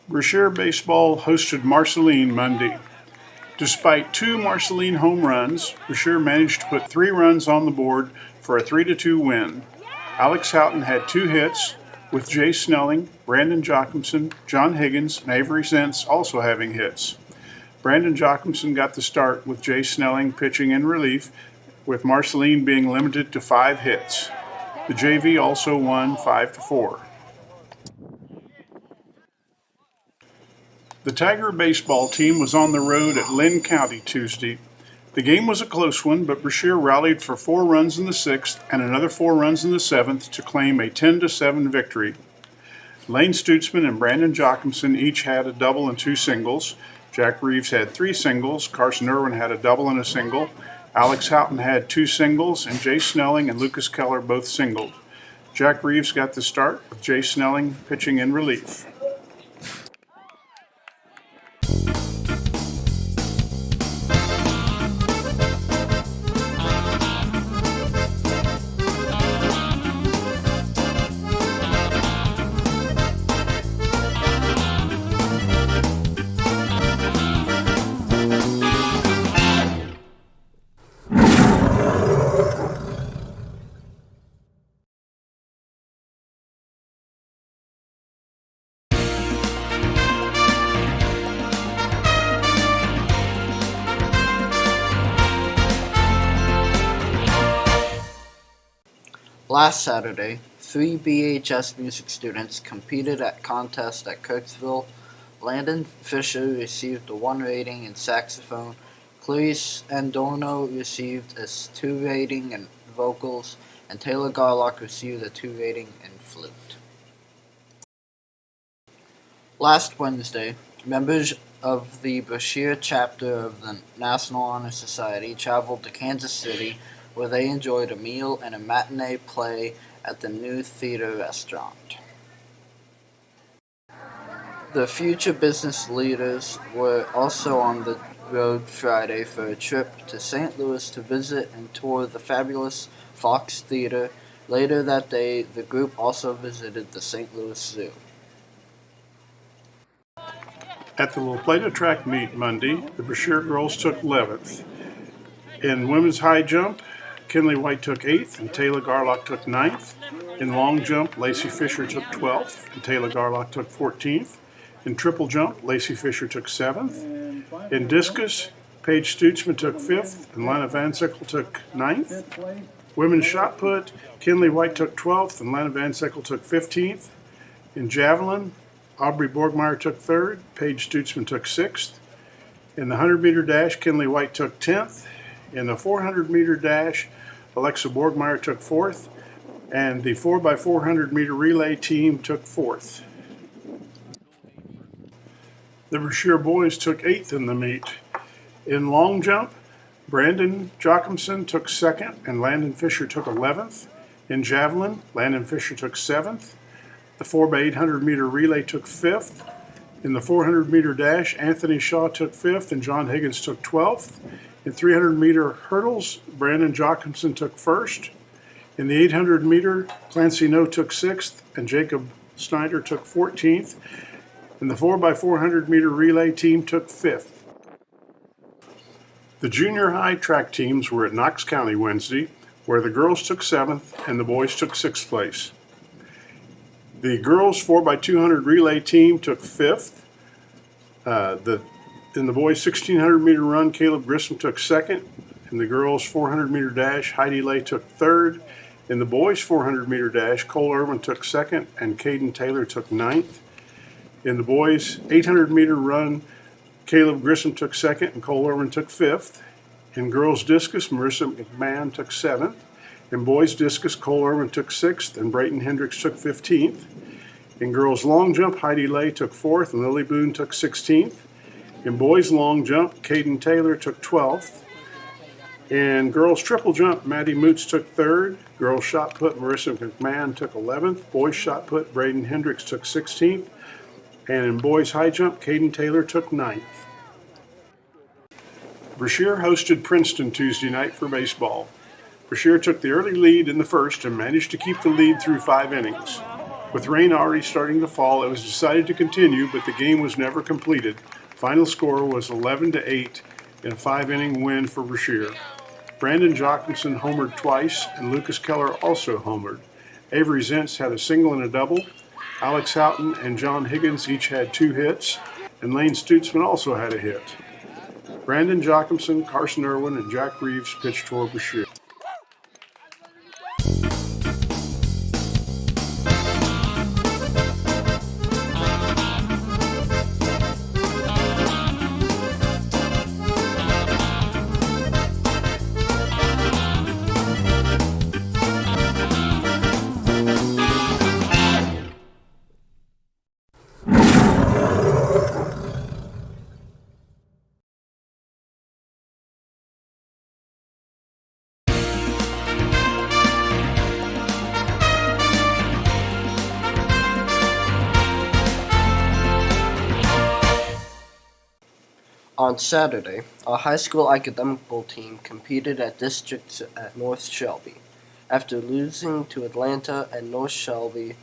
Brashear baseball hosted Marceline Monday. Despite 2 Marceline home runs, Brashear managed to put 3 runs on the board for a 3-2 win. Alex Houghton had 2 hits, with Jay Snelling, Brandon Jochimson, John Higgins, and Avery Zentz also having hits. Brandon Jochimson got the start with Jay Snelling pitching in relief, with Marceline being limited to 5 hits. The JV also won 5-4. The Tiger baseball team was on the road at Lynn County Tuesday. The game was a close one, but Brashear rallied for 4 runs in the 6th and another 4 runs in the 7th to claim a 10-7 victory. Lane Stutzman and Brandon Jochimson each had a double and 2 singles. Jack Reeves had 3 singles. Carson Irwin had a double and a single. Alex Houghton had 2 singles, and Jay Snelling and Lucas Keller both singled. Jack Reeves got the start, with Jay Snelling pitching in relief. Last Saturday, 3 BHS music students competed at contest at Kirksville. Landon Fisher received a 1 rating in saxophone. Clarice Andorno received a 2 rating in vocals, and Taylor Garlock received a 2 rating in flute. Last Wednesday, members of the Brashear chapter of the National Honor Society traveled to Kansas City, where they enjoyed a meal and a matinee play at the new theater restaurant. The future business leaders were also on the road Friday for a trip to St. Louis to visit and tour the fabulous Fox Theater. Later that day, the group also visited the St. Louis Zoo. At the La Plata track meet Monday, the Brashear girls took 11th. In women's high jump, Kinley White took 8th and Taylor Garlock took 9th. In long jump, Lacey Fisher took 12th and Taylor Garlock took 14th. In triple jump, Lacey Fisher took 7th. In discus, Paige Stutzman took 5th and Lana Van Sickle took 9th. Women's shot put, Kinley White took 12th and Lana Van Sickle took 15th. In javelin, Aubrey Borgmeyer took 3rd, Paige Stutzman took 6th. In the 100-meter dash, Kinley White took 10th. In the 400-meter dash, Alexa Borgmeyer took 4th, and the 4x400 meter relay team took 4th. The Brashear boys took 8th in the meet. In long jump, Brandon Jochimson took 2nd and Landon Fisher took 11th. In javelin, Landon Fisher took 7th. The 4x800 meter relay took 5th. In the 400 meter dash, Anthony Shaw took 5th and John Higgins took 12th. In 300 meter hurdles, Brandon Jochimson took 1st. In the 800 meter, Clancy No took 6th and Jacob Snyder took 14th. And the 4x400 meter relay team took 5th. The junior high track teams were at Knox County Wednesday, where the girls took 7th and the boys took 6th place. The girls 4x200 relay team took 5th. In the boys 1600 meter run, Caleb Grissom took 2nd. In the girls 400 meter dash, Heidi Lay took 3rd. In the boys 400 meter dash, Cole Irwin took 2nd and Caden Taylor took 9th. In the boys 800 meter run, Caleb Grissom took second and Cole Irwin took fifth. In girls discus, Marissa McMahon took seventh. In boys discus, Cole Irwin took sixth and Brayton Hendricks took 15th. In girls long jump, Heidi Lay took fourth and Lily Boone took 16th. In boys long jump, Caden Taylor took 12th. In girls triple jump, Maddie Moots took third. Girls shot put, Marissa McMahon took 11th. Boys shot put, Brayden Hendricks took 16th. And in boys high jump, Caden Taylor took 9th. Brashear hosted Princeton Tuesday night for baseball. Brashear took the early lead in the first and managed to keep the lead through 5 innings. With rain already starting to fall, it was decided to continue, but the game was never completed. Final score was 11-8 in a 5-inning win for Brashear. Brandon Jochimson homered twice, and Lucas Keller also homered. Avery Zentz had a single and a double. Alex Houghton and John Higgins each had 2 hits, and Lane Stutzman also had a hit. Brandon Jochimson, Carson Irwin, and Jack Reeves pitched for Brashear. On Saturday, our high school academical team competed at districts at North Shelby. After losing to Atlanta and North Shelby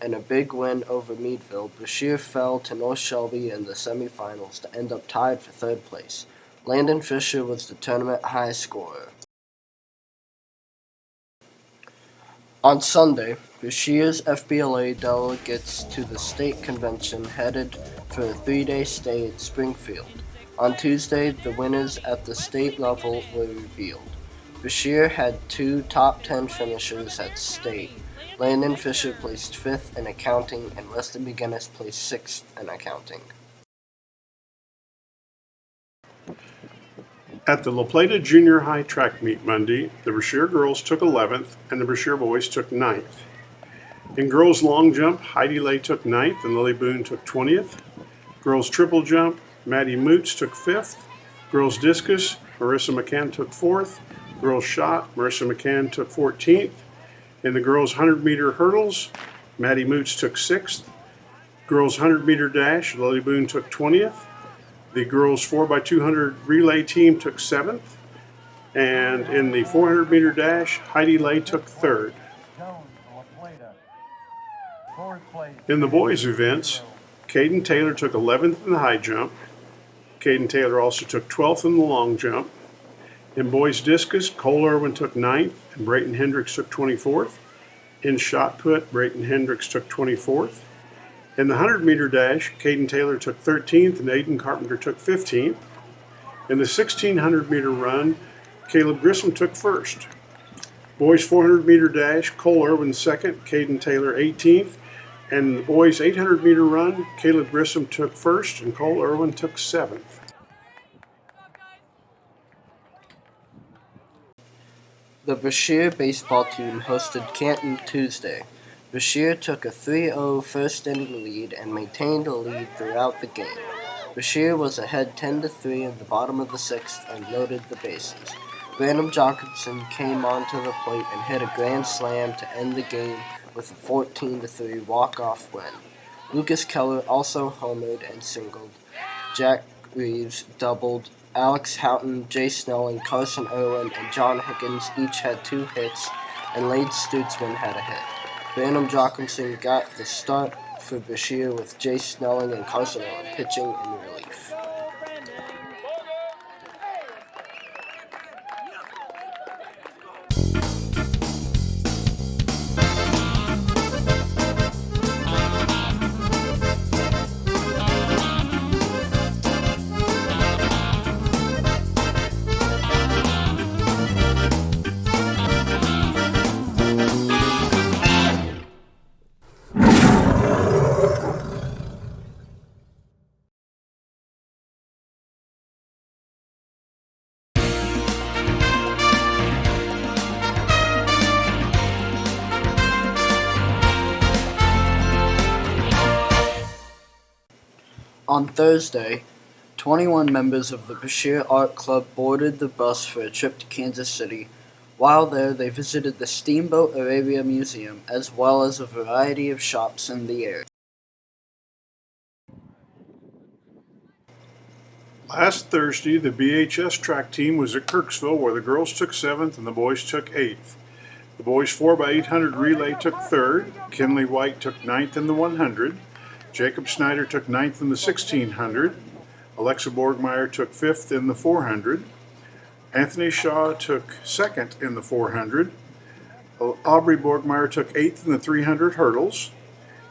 and a big win over Meadville, Brashear fell to North Shelby in the semifinals to end up tied for 3rd place. Landon Fisher was the tournament high scorer. On Sunday, Brashear's FBLA delegates to the state convention headed for a 3-day stay in Springfield. On Tuesday, the winners at the state level were revealed. Brashear had 2 top 10 finishers at state. Landon Fisher placed 5th in accounting and Rusty McGinnis placed 6th in accounting. At the La Plata Junior High track meet Monday, the Brashear girls took 11th and the Brashear boys took 9th. In girls long jump, Heidi Lay took 9th and Lily Boone took 20th. Girls triple jump, Maddie Moots took 5th. Girls discus, Marissa McCann took 4th. Girls shot, Marissa McCann took 14th. In the girls 100-meter hurdles, Maddie Moots took 6th. Girls 100-meter dash, Lily Boone took 20th. The girls 4x200 relay team took 7th. And in the 400-meter dash, Heidi Lay took 3rd. In the boys' events, Caden Taylor took 11th in the high jump. Caden Taylor also took 12th in the long jump. In boys discus, Cole Irwin took 9th and Brayton Hendricks took 24th. In shot put, Brayton Hendricks took 24th. In the 100-meter dash, Caden Taylor took 13th and Aiden Carpenter took 15th. In the 1600-meter run, Caleb Grissom took 1st. Boys 400-meter dash, Cole Irwin 2nd, Caden Taylor 18th. And the boys 800-meter run, Caleb Grissom took 1st and Cole Irwin took 7th. The Brashear baseball team hosted Canton Tuesday. Brashear took a 3-0 first-inning lead and maintained a lead throughout the game. Brashear was ahead 10-3 in the bottom of the 6th and loaded the bases. Brandon Jochimson came onto the plate and hit a grand slam to end the game with a 14-3 walk-off win. Lucas Keller also homered and singled. Jack Reeves doubled. Alex Houghton, Jay Snelling, Carson Irwin, and John Higgins each had 2 hits, and Lane Stutzman had a hit. Brandon Jochimson got the start for Brashear with Jay Snelling and Carson Irwin pitching in relief. On Thursday, 21 members of the Bashir Art Club boarded the bus for a trip to Kansas City. While there, they visited the Steamboat Arabia Museum, as well as a variety of shops in the area. Last Thursday, the BHS track team was at Kirksville, where the girls took 7th and the boys took 8th. The boys 4x800 relay took 3rd. Kinley White took 9th in the 100. Jacob Snyder took 9th in the 1600. Alexa Borgmeyer took 5th in the 400. Anthony Shaw took 2nd in the 400. Aubrey Borgmeyer took 8th in the 300 hurdles.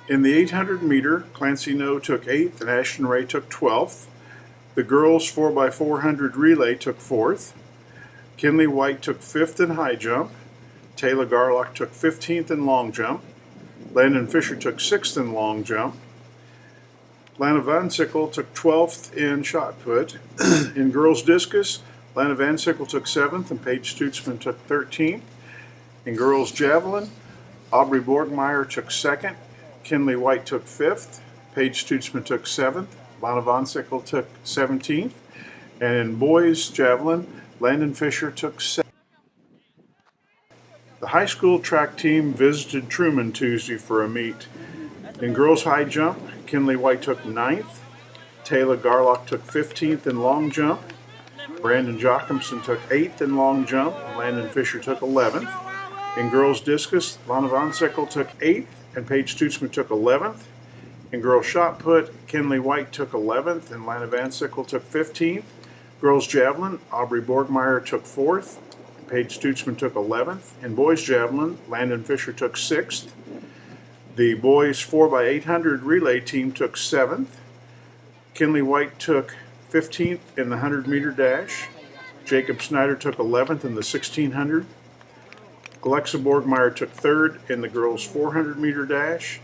In the 800 meter, Clancy No took 8th and Ashton Ray took 12th. The girls 4x400 relay took 4th. Kinley White took 5th in high jump. Taylor Garlock took 15th in long jump. Landon Fisher took 6th in long jump. Lana Van Sickle took 12th in shot put. In girls discus, Lana Van Sickle took 7th and Paige Stutzman took 13th. In girls javelin, Aubrey Borgmeyer took 2nd. Kinley White took 5th. Paige Stutzman took 7th. Lana Van Sickle took 17th. And in boys javelin, Landon Fisher took 7th. The high school track team visited Truman Tuesday for a meet. In girls high jump, Kinley White took 9th. Taylor Garlock took 15th in long jump. Brandon Jochimson took 8th in long jump. Landon Fisher took 11th. In girls discus, Lana Van Sickle took 8th and Paige Stutzman took 11th. In girls shot put, Kinley White took 11th and Lana Van Sickle took 15th. Girls javelin, Aubrey Borgmeyer took 4th. Paige Stutzman took 11th. In boys javelin, Landon Fisher took 6th. The boys 4x800 relay team took 7th. Kinley White took 15th in the 100 meter dash. Jacob Snyder took 11th in the 1600. Alexa Borgmeyer took 3rd in the girls 400 meter dash.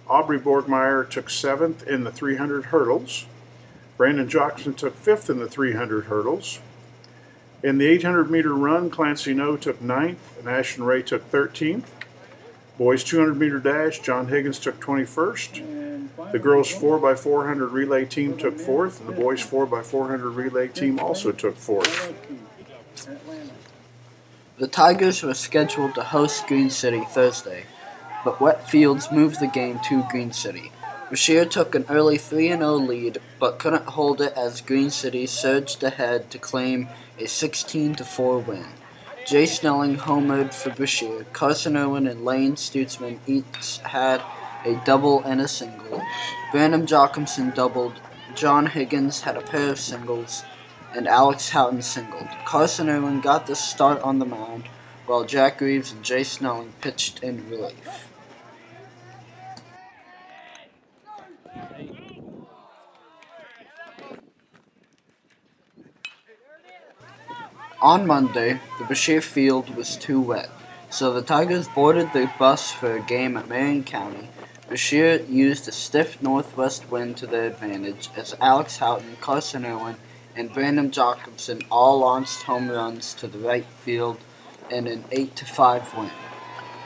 Aubrey Borgmeyer took 7th in the 300 hurdles. Brandon Jochimson took 5th in the 300 hurdles. In the 800 meter run, Clancy No took 9th and Ashton Ray took 13th. Boys 200 meter dash, John Higgins took 21st. The girls 4x400 relay team took 4th, and the boys 4x400 relay team also took 4th. The Tigers were scheduled to host Green City Thursday, but wet fields moved the game to Green City. Bashir took an early 3-0 lead, but couldn't hold it as Green City surged ahead to claim a 16-4 win. Jay Snelling homered for Bashir. Carson Irwin and Lane Stutzman each had a double and a single. Brandon Jochimson doubled. John Higgins had a pair of singles, and Alex Houghton singled. Carson Irwin got the start on the mound, while Jack Reeves and Jay Snelling pitched in relief. On Monday, the Bashir field was too wet, so the Tigers boarded the bus for a game at Marion County. Bashir used a stiff northwest wind to their advantage as Alex Houghton, Carson Irwin, and Brandon Jochimson all launched home runs to the right field in an 8-5 win.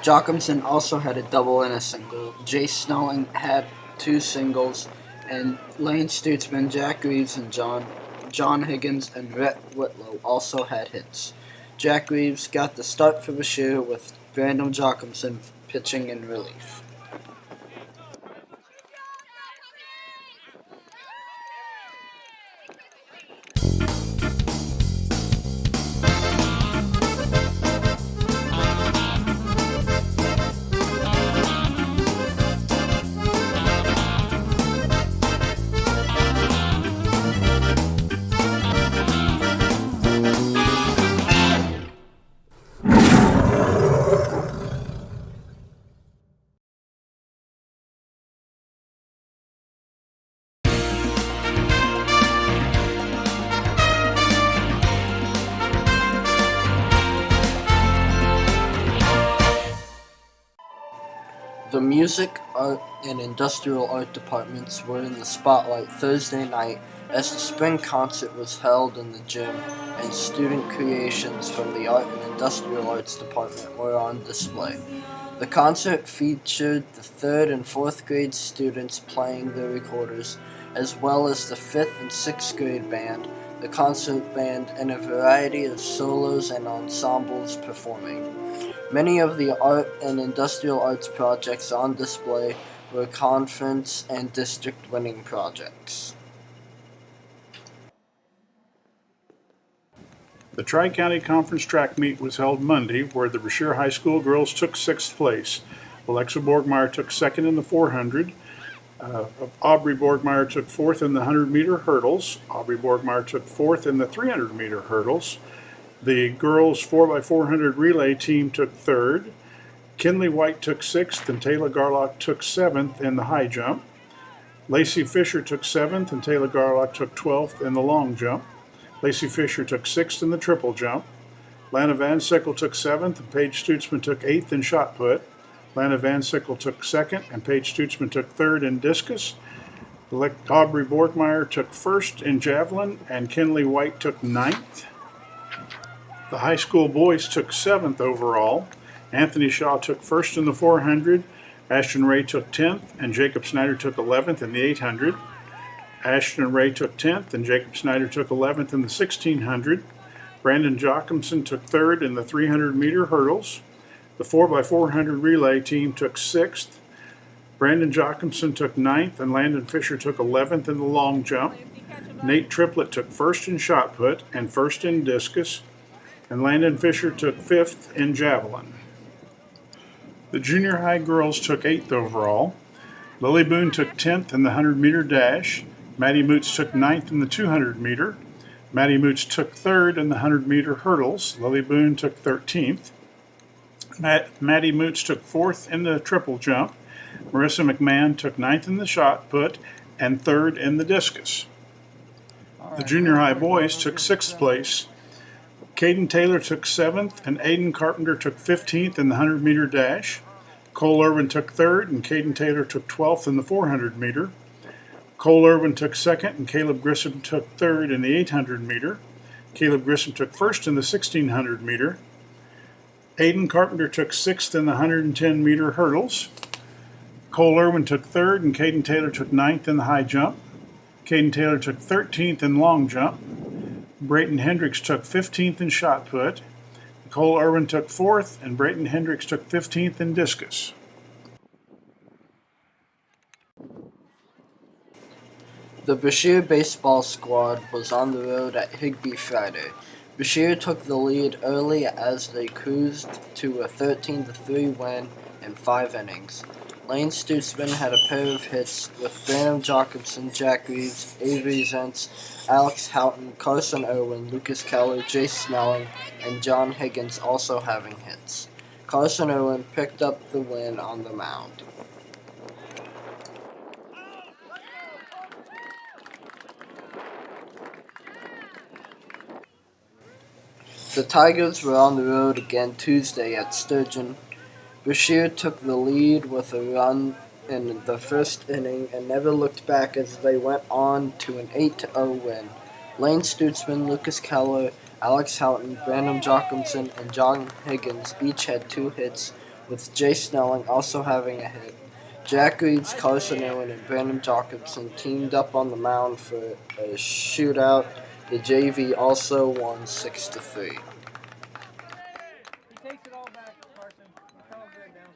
Jochimson also had a double and a single. Jay Snelling had 2 singles, and Lane Stutzman, Jack Reeves, and John Higgins and Rhett Whitlow also had hits. Jack Reeves got the start for Bashir with Brandon Jochimson pitching in relief. The music, art, and industrial art departments were in the spotlight Thursday night as the spring concert was held in the gym and student creations from the art and industrial arts department were on display. The concert featured the 3rd and 4th grade students playing their recorders, as well as the 5th and 6th grade band, the concert band, and a variety of solos and ensembles performing. Many of the art and industrial arts projects on display were conference and district winning projects. The Tri-County Conference track meet was held Monday, where the Brashear High School girls took 6th place. Alexa Borgmeyer took 2nd in the 400. Aubrey Borgmeyer took 4th in the 100-meter hurdles. Aubrey Borgmeyer took 4th in the 300-meter hurdles. The girls 4x400 relay team took 3rd. Kinley White took 6th, and Taylor Garlock took 7th in the high jump. Lacey Fisher took 7th, and Taylor Garlock took 12th in the long jump. Lacey Fisher took 6th in the triple jump. Lana Van Sickle took 7th, and Paige Stutzman took 8th in shot put. Lana Van Sickle took 2nd, and Paige Stutzman took 3rd in discus. Aubrey Borgmeyer took 1st in javelin, and Kinley White took 9th. The high school boys took 7th overall. Anthony Shaw took 1st in the 400. Ashton Ray took 10th, and Jacob Snyder took 11th in the 800. Ashton Ray took 10th, and Jacob Snyder took 11th in the 1600. Brandon Jochimson took 3rd in the 300-meter hurdles. The 4x400 relay team took 6th. Brandon Jochimson took 9th, and Landon Fisher took 11th in the long jump. Nate Triplett took 1st in shot put and 1st in discus, and Landon Fisher took 5th in javelin. The junior high girls took 8th overall. Lily Boone took 10th in the 100-meter dash. Maddie Moots took 9th in the 200-meter. Maddie Moots took 3rd in the 100-meter hurdles. Lily Boone took 13th. Maddie Moots took 4th in the triple jump. Marissa McMahon took 9th in the shot put and 3rd in the discus. The junior high boys took 6th place. Caden Taylor took 7th, and Aiden Carpenter took 15th in the 100-meter dash. Cole Irwin took 3rd, and Caden Taylor took 12th in the 400-meter. Cole Irwin took 2nd, and Caleb Grissom took 3rd in the 800-meter. Caleb Grissom took 1st in the 1600-meter. Aiden Carpenter took 6th in the 110-meter hurdles. Cole Irwin took 3rd, and Caden Taylor took 9th in the high jump. Caden Taylor took 13th in long jump. Brayton Hendricks took 15th in shot put. Cole Irwin took 4th, and Brayton Hendricks took 15th in discus. The Brashear baseball squad was on the road at Higbee Friday. Brashear took the lead early as they cruised to a 13-3 win in 5 innings. Lane Stutzman had a pair of hits, with Brandon Jacobson, Jack Reeves, Avery Zentz, Alex Houghton, Carson Irwin, Lucas Keller, Jace Snelling, and John Higgins also having hits. Carson Irwin picked up the win on the mound. The Tigers were on the road again Tuesday at Sturgeon. Brashear took the lead with a run in the first inning and never looked back as they went on to an 8-0 win. Lane Stutzman, Lucas Keller, Alex Houghton, Brandon Jacobson, and John Higgins each had 2 hits, with Jay Snelling also having a hit. Jack Reeves, Carson Irwin, and Brandon Jacobson teamed up on the mound for a shootout. The JV also won 6-3. He takes it all back, Carson. Tell him good now.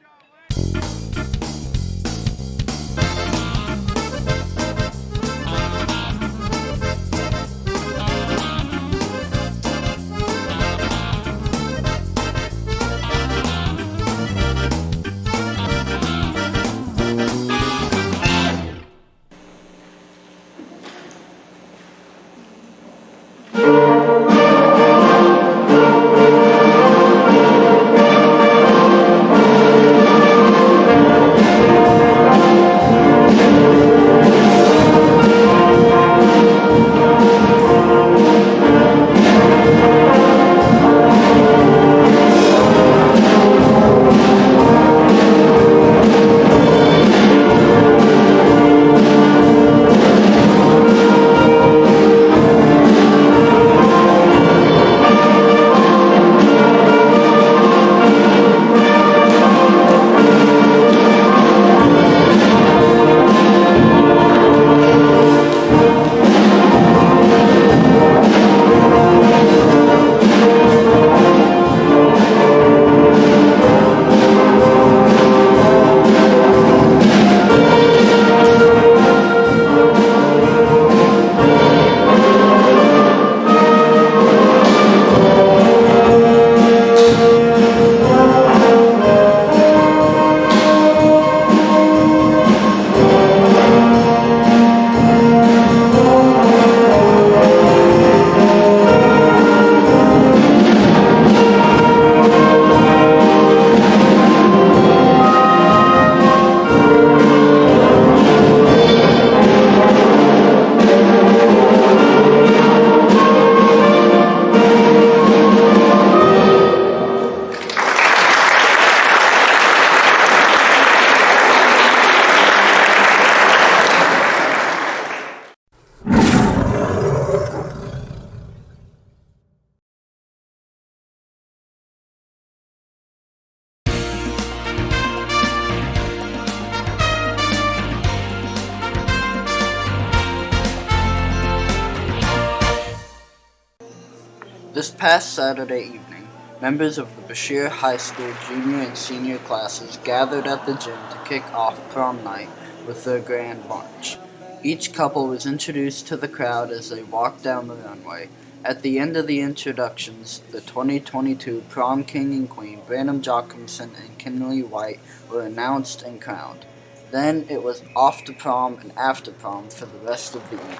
This past Saturday evening, members of the Bashir High School junior and senior classes gathered at the gym to kick off prom night with their grand march. Each couple was introduced to the crowd as they walked down the runway. At the end of the introductions, the 2022 prom king and queen, Branham Jockinson and Kinley White, were announced and crowned. Then it was off to prom and after prom for the rest of the evening.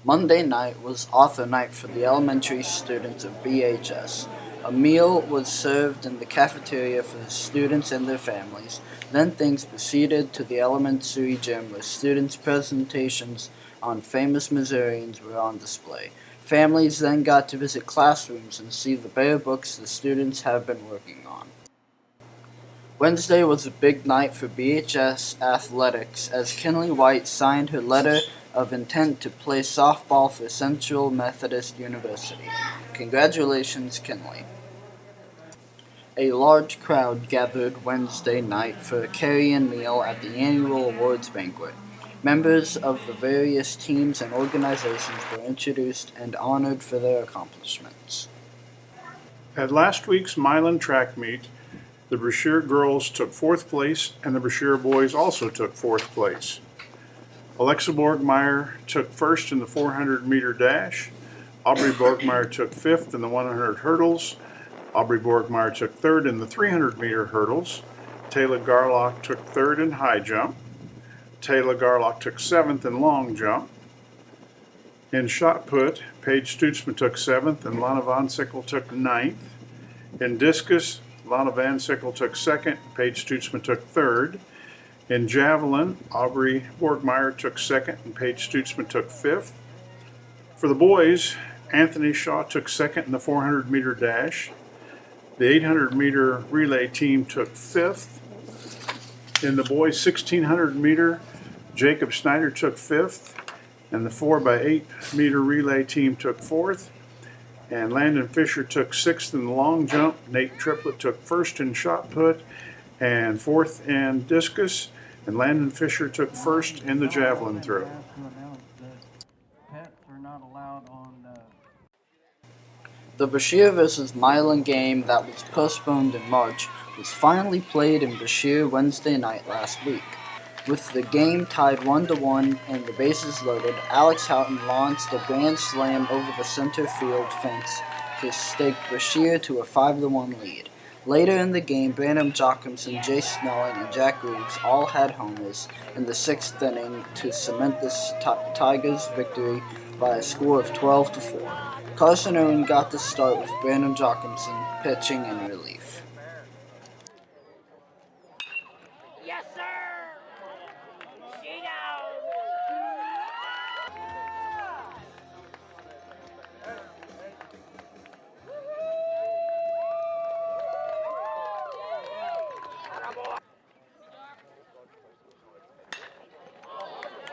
Monday night was author night for the elementary students of BHS. A meal was served in the cafeteria for the students and their families. Then things proceeded to the elementary gym where students' presentations on famous Missourians were on display. Families then got to visit classrooms and see the bare books the students have been working on. Wednesday was a big night for BHS athletics as Kinley White signed her letter of intent to play softball for Central Methodist University. Congratulations, Kinley. A large crowd gathered Wednesday night for a carry-in meal at the annual awards banquet. Members of the various teams and organizations were introduced and honored for their accomplishments. At last week's Milan track meet, the Brashear girls took 4th place and the Brashear boys also took 4th place. Alexa Borgmeyer took 1st in the 400-meter dash. Aubrey Borgmeyer took 5th in the 100 hurdles. Aubrey Borgmeyer took 3rd in the 300-meter hurdles. Taylor Garlock took 3rd in high jump. Taylor Garlock took 7th in long jump. In shot put, Paige Stutzman took 7th and Lana Von Sickle took 9th. In discus, Lana Van Sickle took 2nd, Paige Stutzman took 3rd. In javelin, Aubrey Borgmeyer took 2nd and Paige Stutzman took 5th. For the boys, Anthony Shaw took 2nd in the 400-meter dash. The 800-meter relay team took 5th. In the boys' 1600-meter, Jacob Snyder took 5th, and the 4x8-meter relay team took 4th. And Landon Fisher took 6th in the long jump. Nate Triplett took 1st in shot put and 4th in discus. And Landon Fisher took 1st in the javelin throw. Pets are not allowed on The Bashir vs. Milan game that was postponed in March was finally played in Bashir Wednesday night last week. With the game tied 1-1 and the bases loaded, Alex Houghton launched a grand slam over the center field fence to stake Bashir to a 5-1 lead. Later in the game, Branham Jockinson, Jace Snelling, and Jack Reeves all had homers in the 6th inning to cement the Tigers' victory by a score of 12-4. Carson Owen got the start with Branham Jockinson pitching in relief. Yes, sir! She down!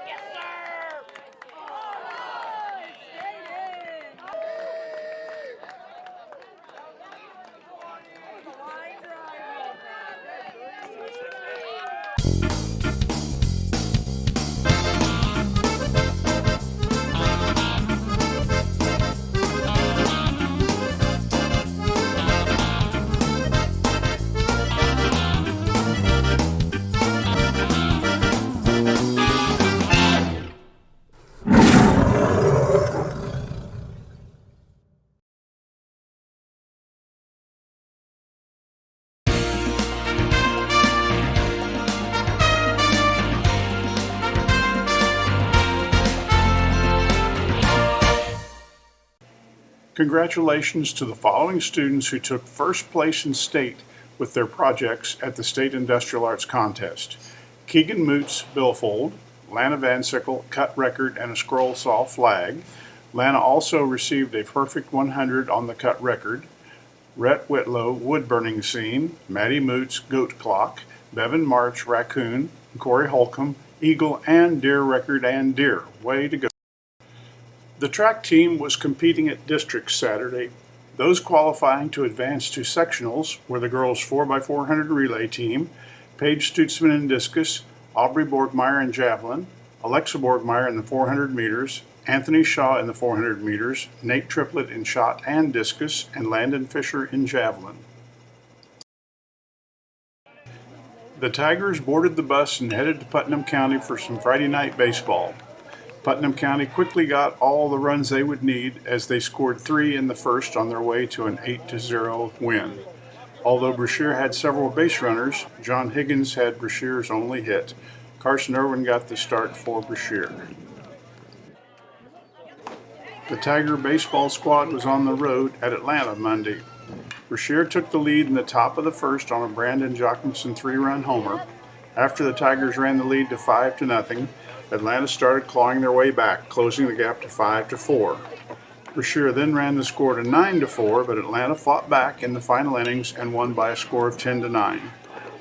Yes, sir! Congratulations to the following students who took 1st place in state with their projects at the State Industrial Arts Contest. Keegan Moots, billfold. Lana Van Sickle, cut record and a scroll saw flag. Lana also received a perfect 100 on the cut record. Rhett Whitlow, wood burning scene. Maddie Moots, goat clock. Bevan March, raccoon. Corey Holcomb, eagle and deer record and deer. Way to go. The track team was competing at districts Saturday. Those qualifying to advance to sectionals were the girls 4x400 relay team, Paige Stutzman in discus, Aubrey Borgmeyer in javelin, Alexa Borgmeyer in the 400 meters, Anthony Shaw in the 400 meters, Nate Triplett in shot and discus, and Landon Fisher in javelin. The Tigers boarded the bus and headed to Putnam County for some Friday night baseball. Putnam County quickly got all the runs they would need as they scored 3 in the first on their way to an 8-0 win. Although Brashear had several base runners, John Higgins had Brashear's only hit. Carson Irwin got the start for Brashear. The Tiger baseball squad was on the road at Atlanta Monday. Brashear took the lead in the top of the first on a Brandon Jochimson 3-run homer. After the Tigers ran the lead to 5-0, Atlanta started clawing their way back, closing the gap to 5-4. Brashear then ran the score to 9-4, but Atlanta fought back in the final innings and won by a score of 10-9.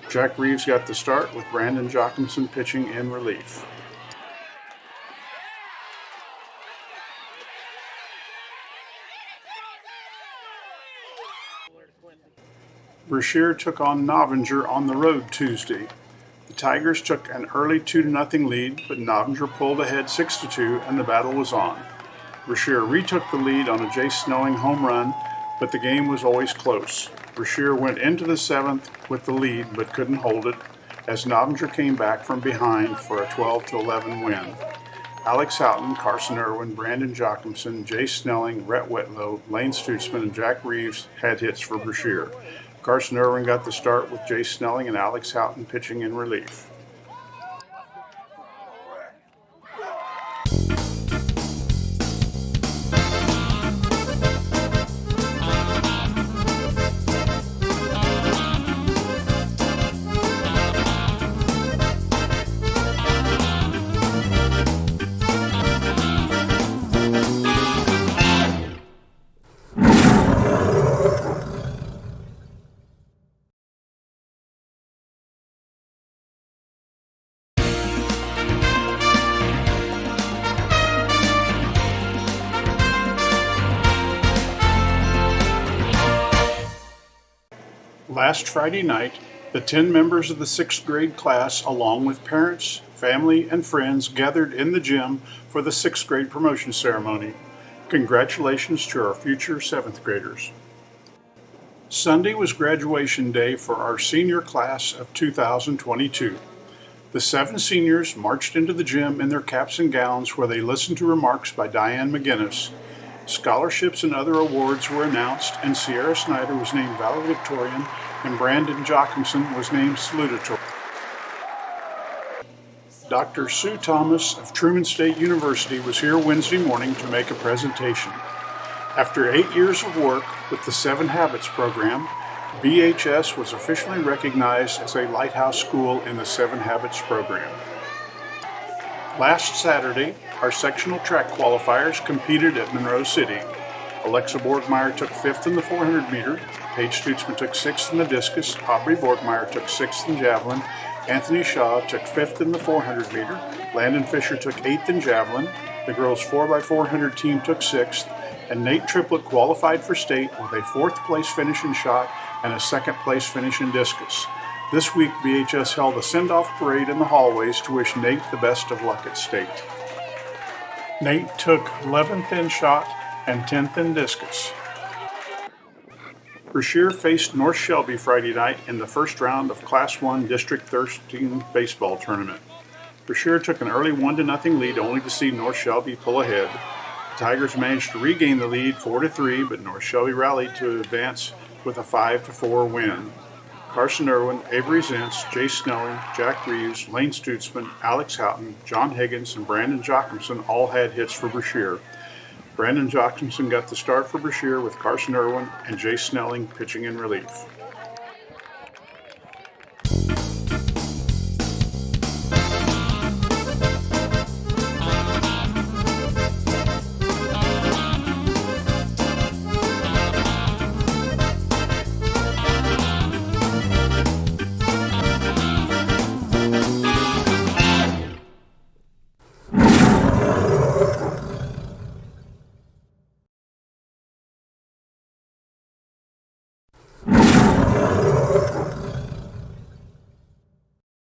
Jack Reeves got the start with Brandon Jochimson pitching in relief. Brashear took on Novinger on the road Tuesday. The Tigers took an early 2-0 lead, but Novinger pulled ahead 6-2 and the battle was on. Brashear retook the lead on a Jay Snelling home run, but the game was always close. Brashear went into the 7th with the lead but couldn't hold it as Novinger came back from behind for a 12-11 win. Alex Houghton, Carson Irwin, Brandon Jochimson, Jay Snelling, Rhett Whitlow, Lane Stutzman, and Jack Reeves had hits for Brashear. Carson Irwin got the start with Jay Snelling and Alex Houghton pitching in relief. Last Friday night, the 10 members of the 6th grade class, along with parents, family, and friends, gathered in the gym for the 6th grade promotion ceremony. Congratulations to our future 7th graders. Sunday was graduation day for our senior class of 2022. The 7 seniors marched into the gym in their caps and gowns where they listened to remarks by Diane McGinnis. Scholarships and other awards were announced, and Sierra Snyder was named valedictorian and Brandon Jochimson was named salutatorian. Dr. Sue Thomas of Truman State University was here Wednesday morning to make a presentation. After 8 years of work with the 7 Habits program, BHS was officially recognized as a lighthouse school in the 7 Habits program. Last Saturday, our sectional track qualifiers competed at Monroe City. Alexa Borgmeyer took 5th in the 400 meter, Paige Stutzman took 6th in the discus, Aubrey Borgmeyer took 6th in javelin, Anthony Shaw took 5th in the 400 meter, Landon Fisher took 8th in javelin, the girls 4x400 team took 6th, and Nate Triplett qualified for state with a 4th place finish in shot and a 2nd place finish in discus. This week, BHS held a send-off parade in the hallways to wish Nate the best of luck at state. Nate took 11th in shot and 10th in discus. Brashear faced North Shelby Friday night in the first round of Class 1 District 13 baseball tournament. Brashear took an early 1-0 lead only to see North Shelby pull ahead. The Tigers managed to regain the lead 4-3, but North Shelby rallied to advance with a 5-4 win. Carson Irwin, Avery Zentz, Jay Snelling, Jack Reeves, Lane Stutzman, Alex Houghton, John Higgins, and Brandon Jochimson all had hits for Brashear. Brandon Jochimson got the start for Brashear with Carson Irwin and Jay Snelling pitching in relief.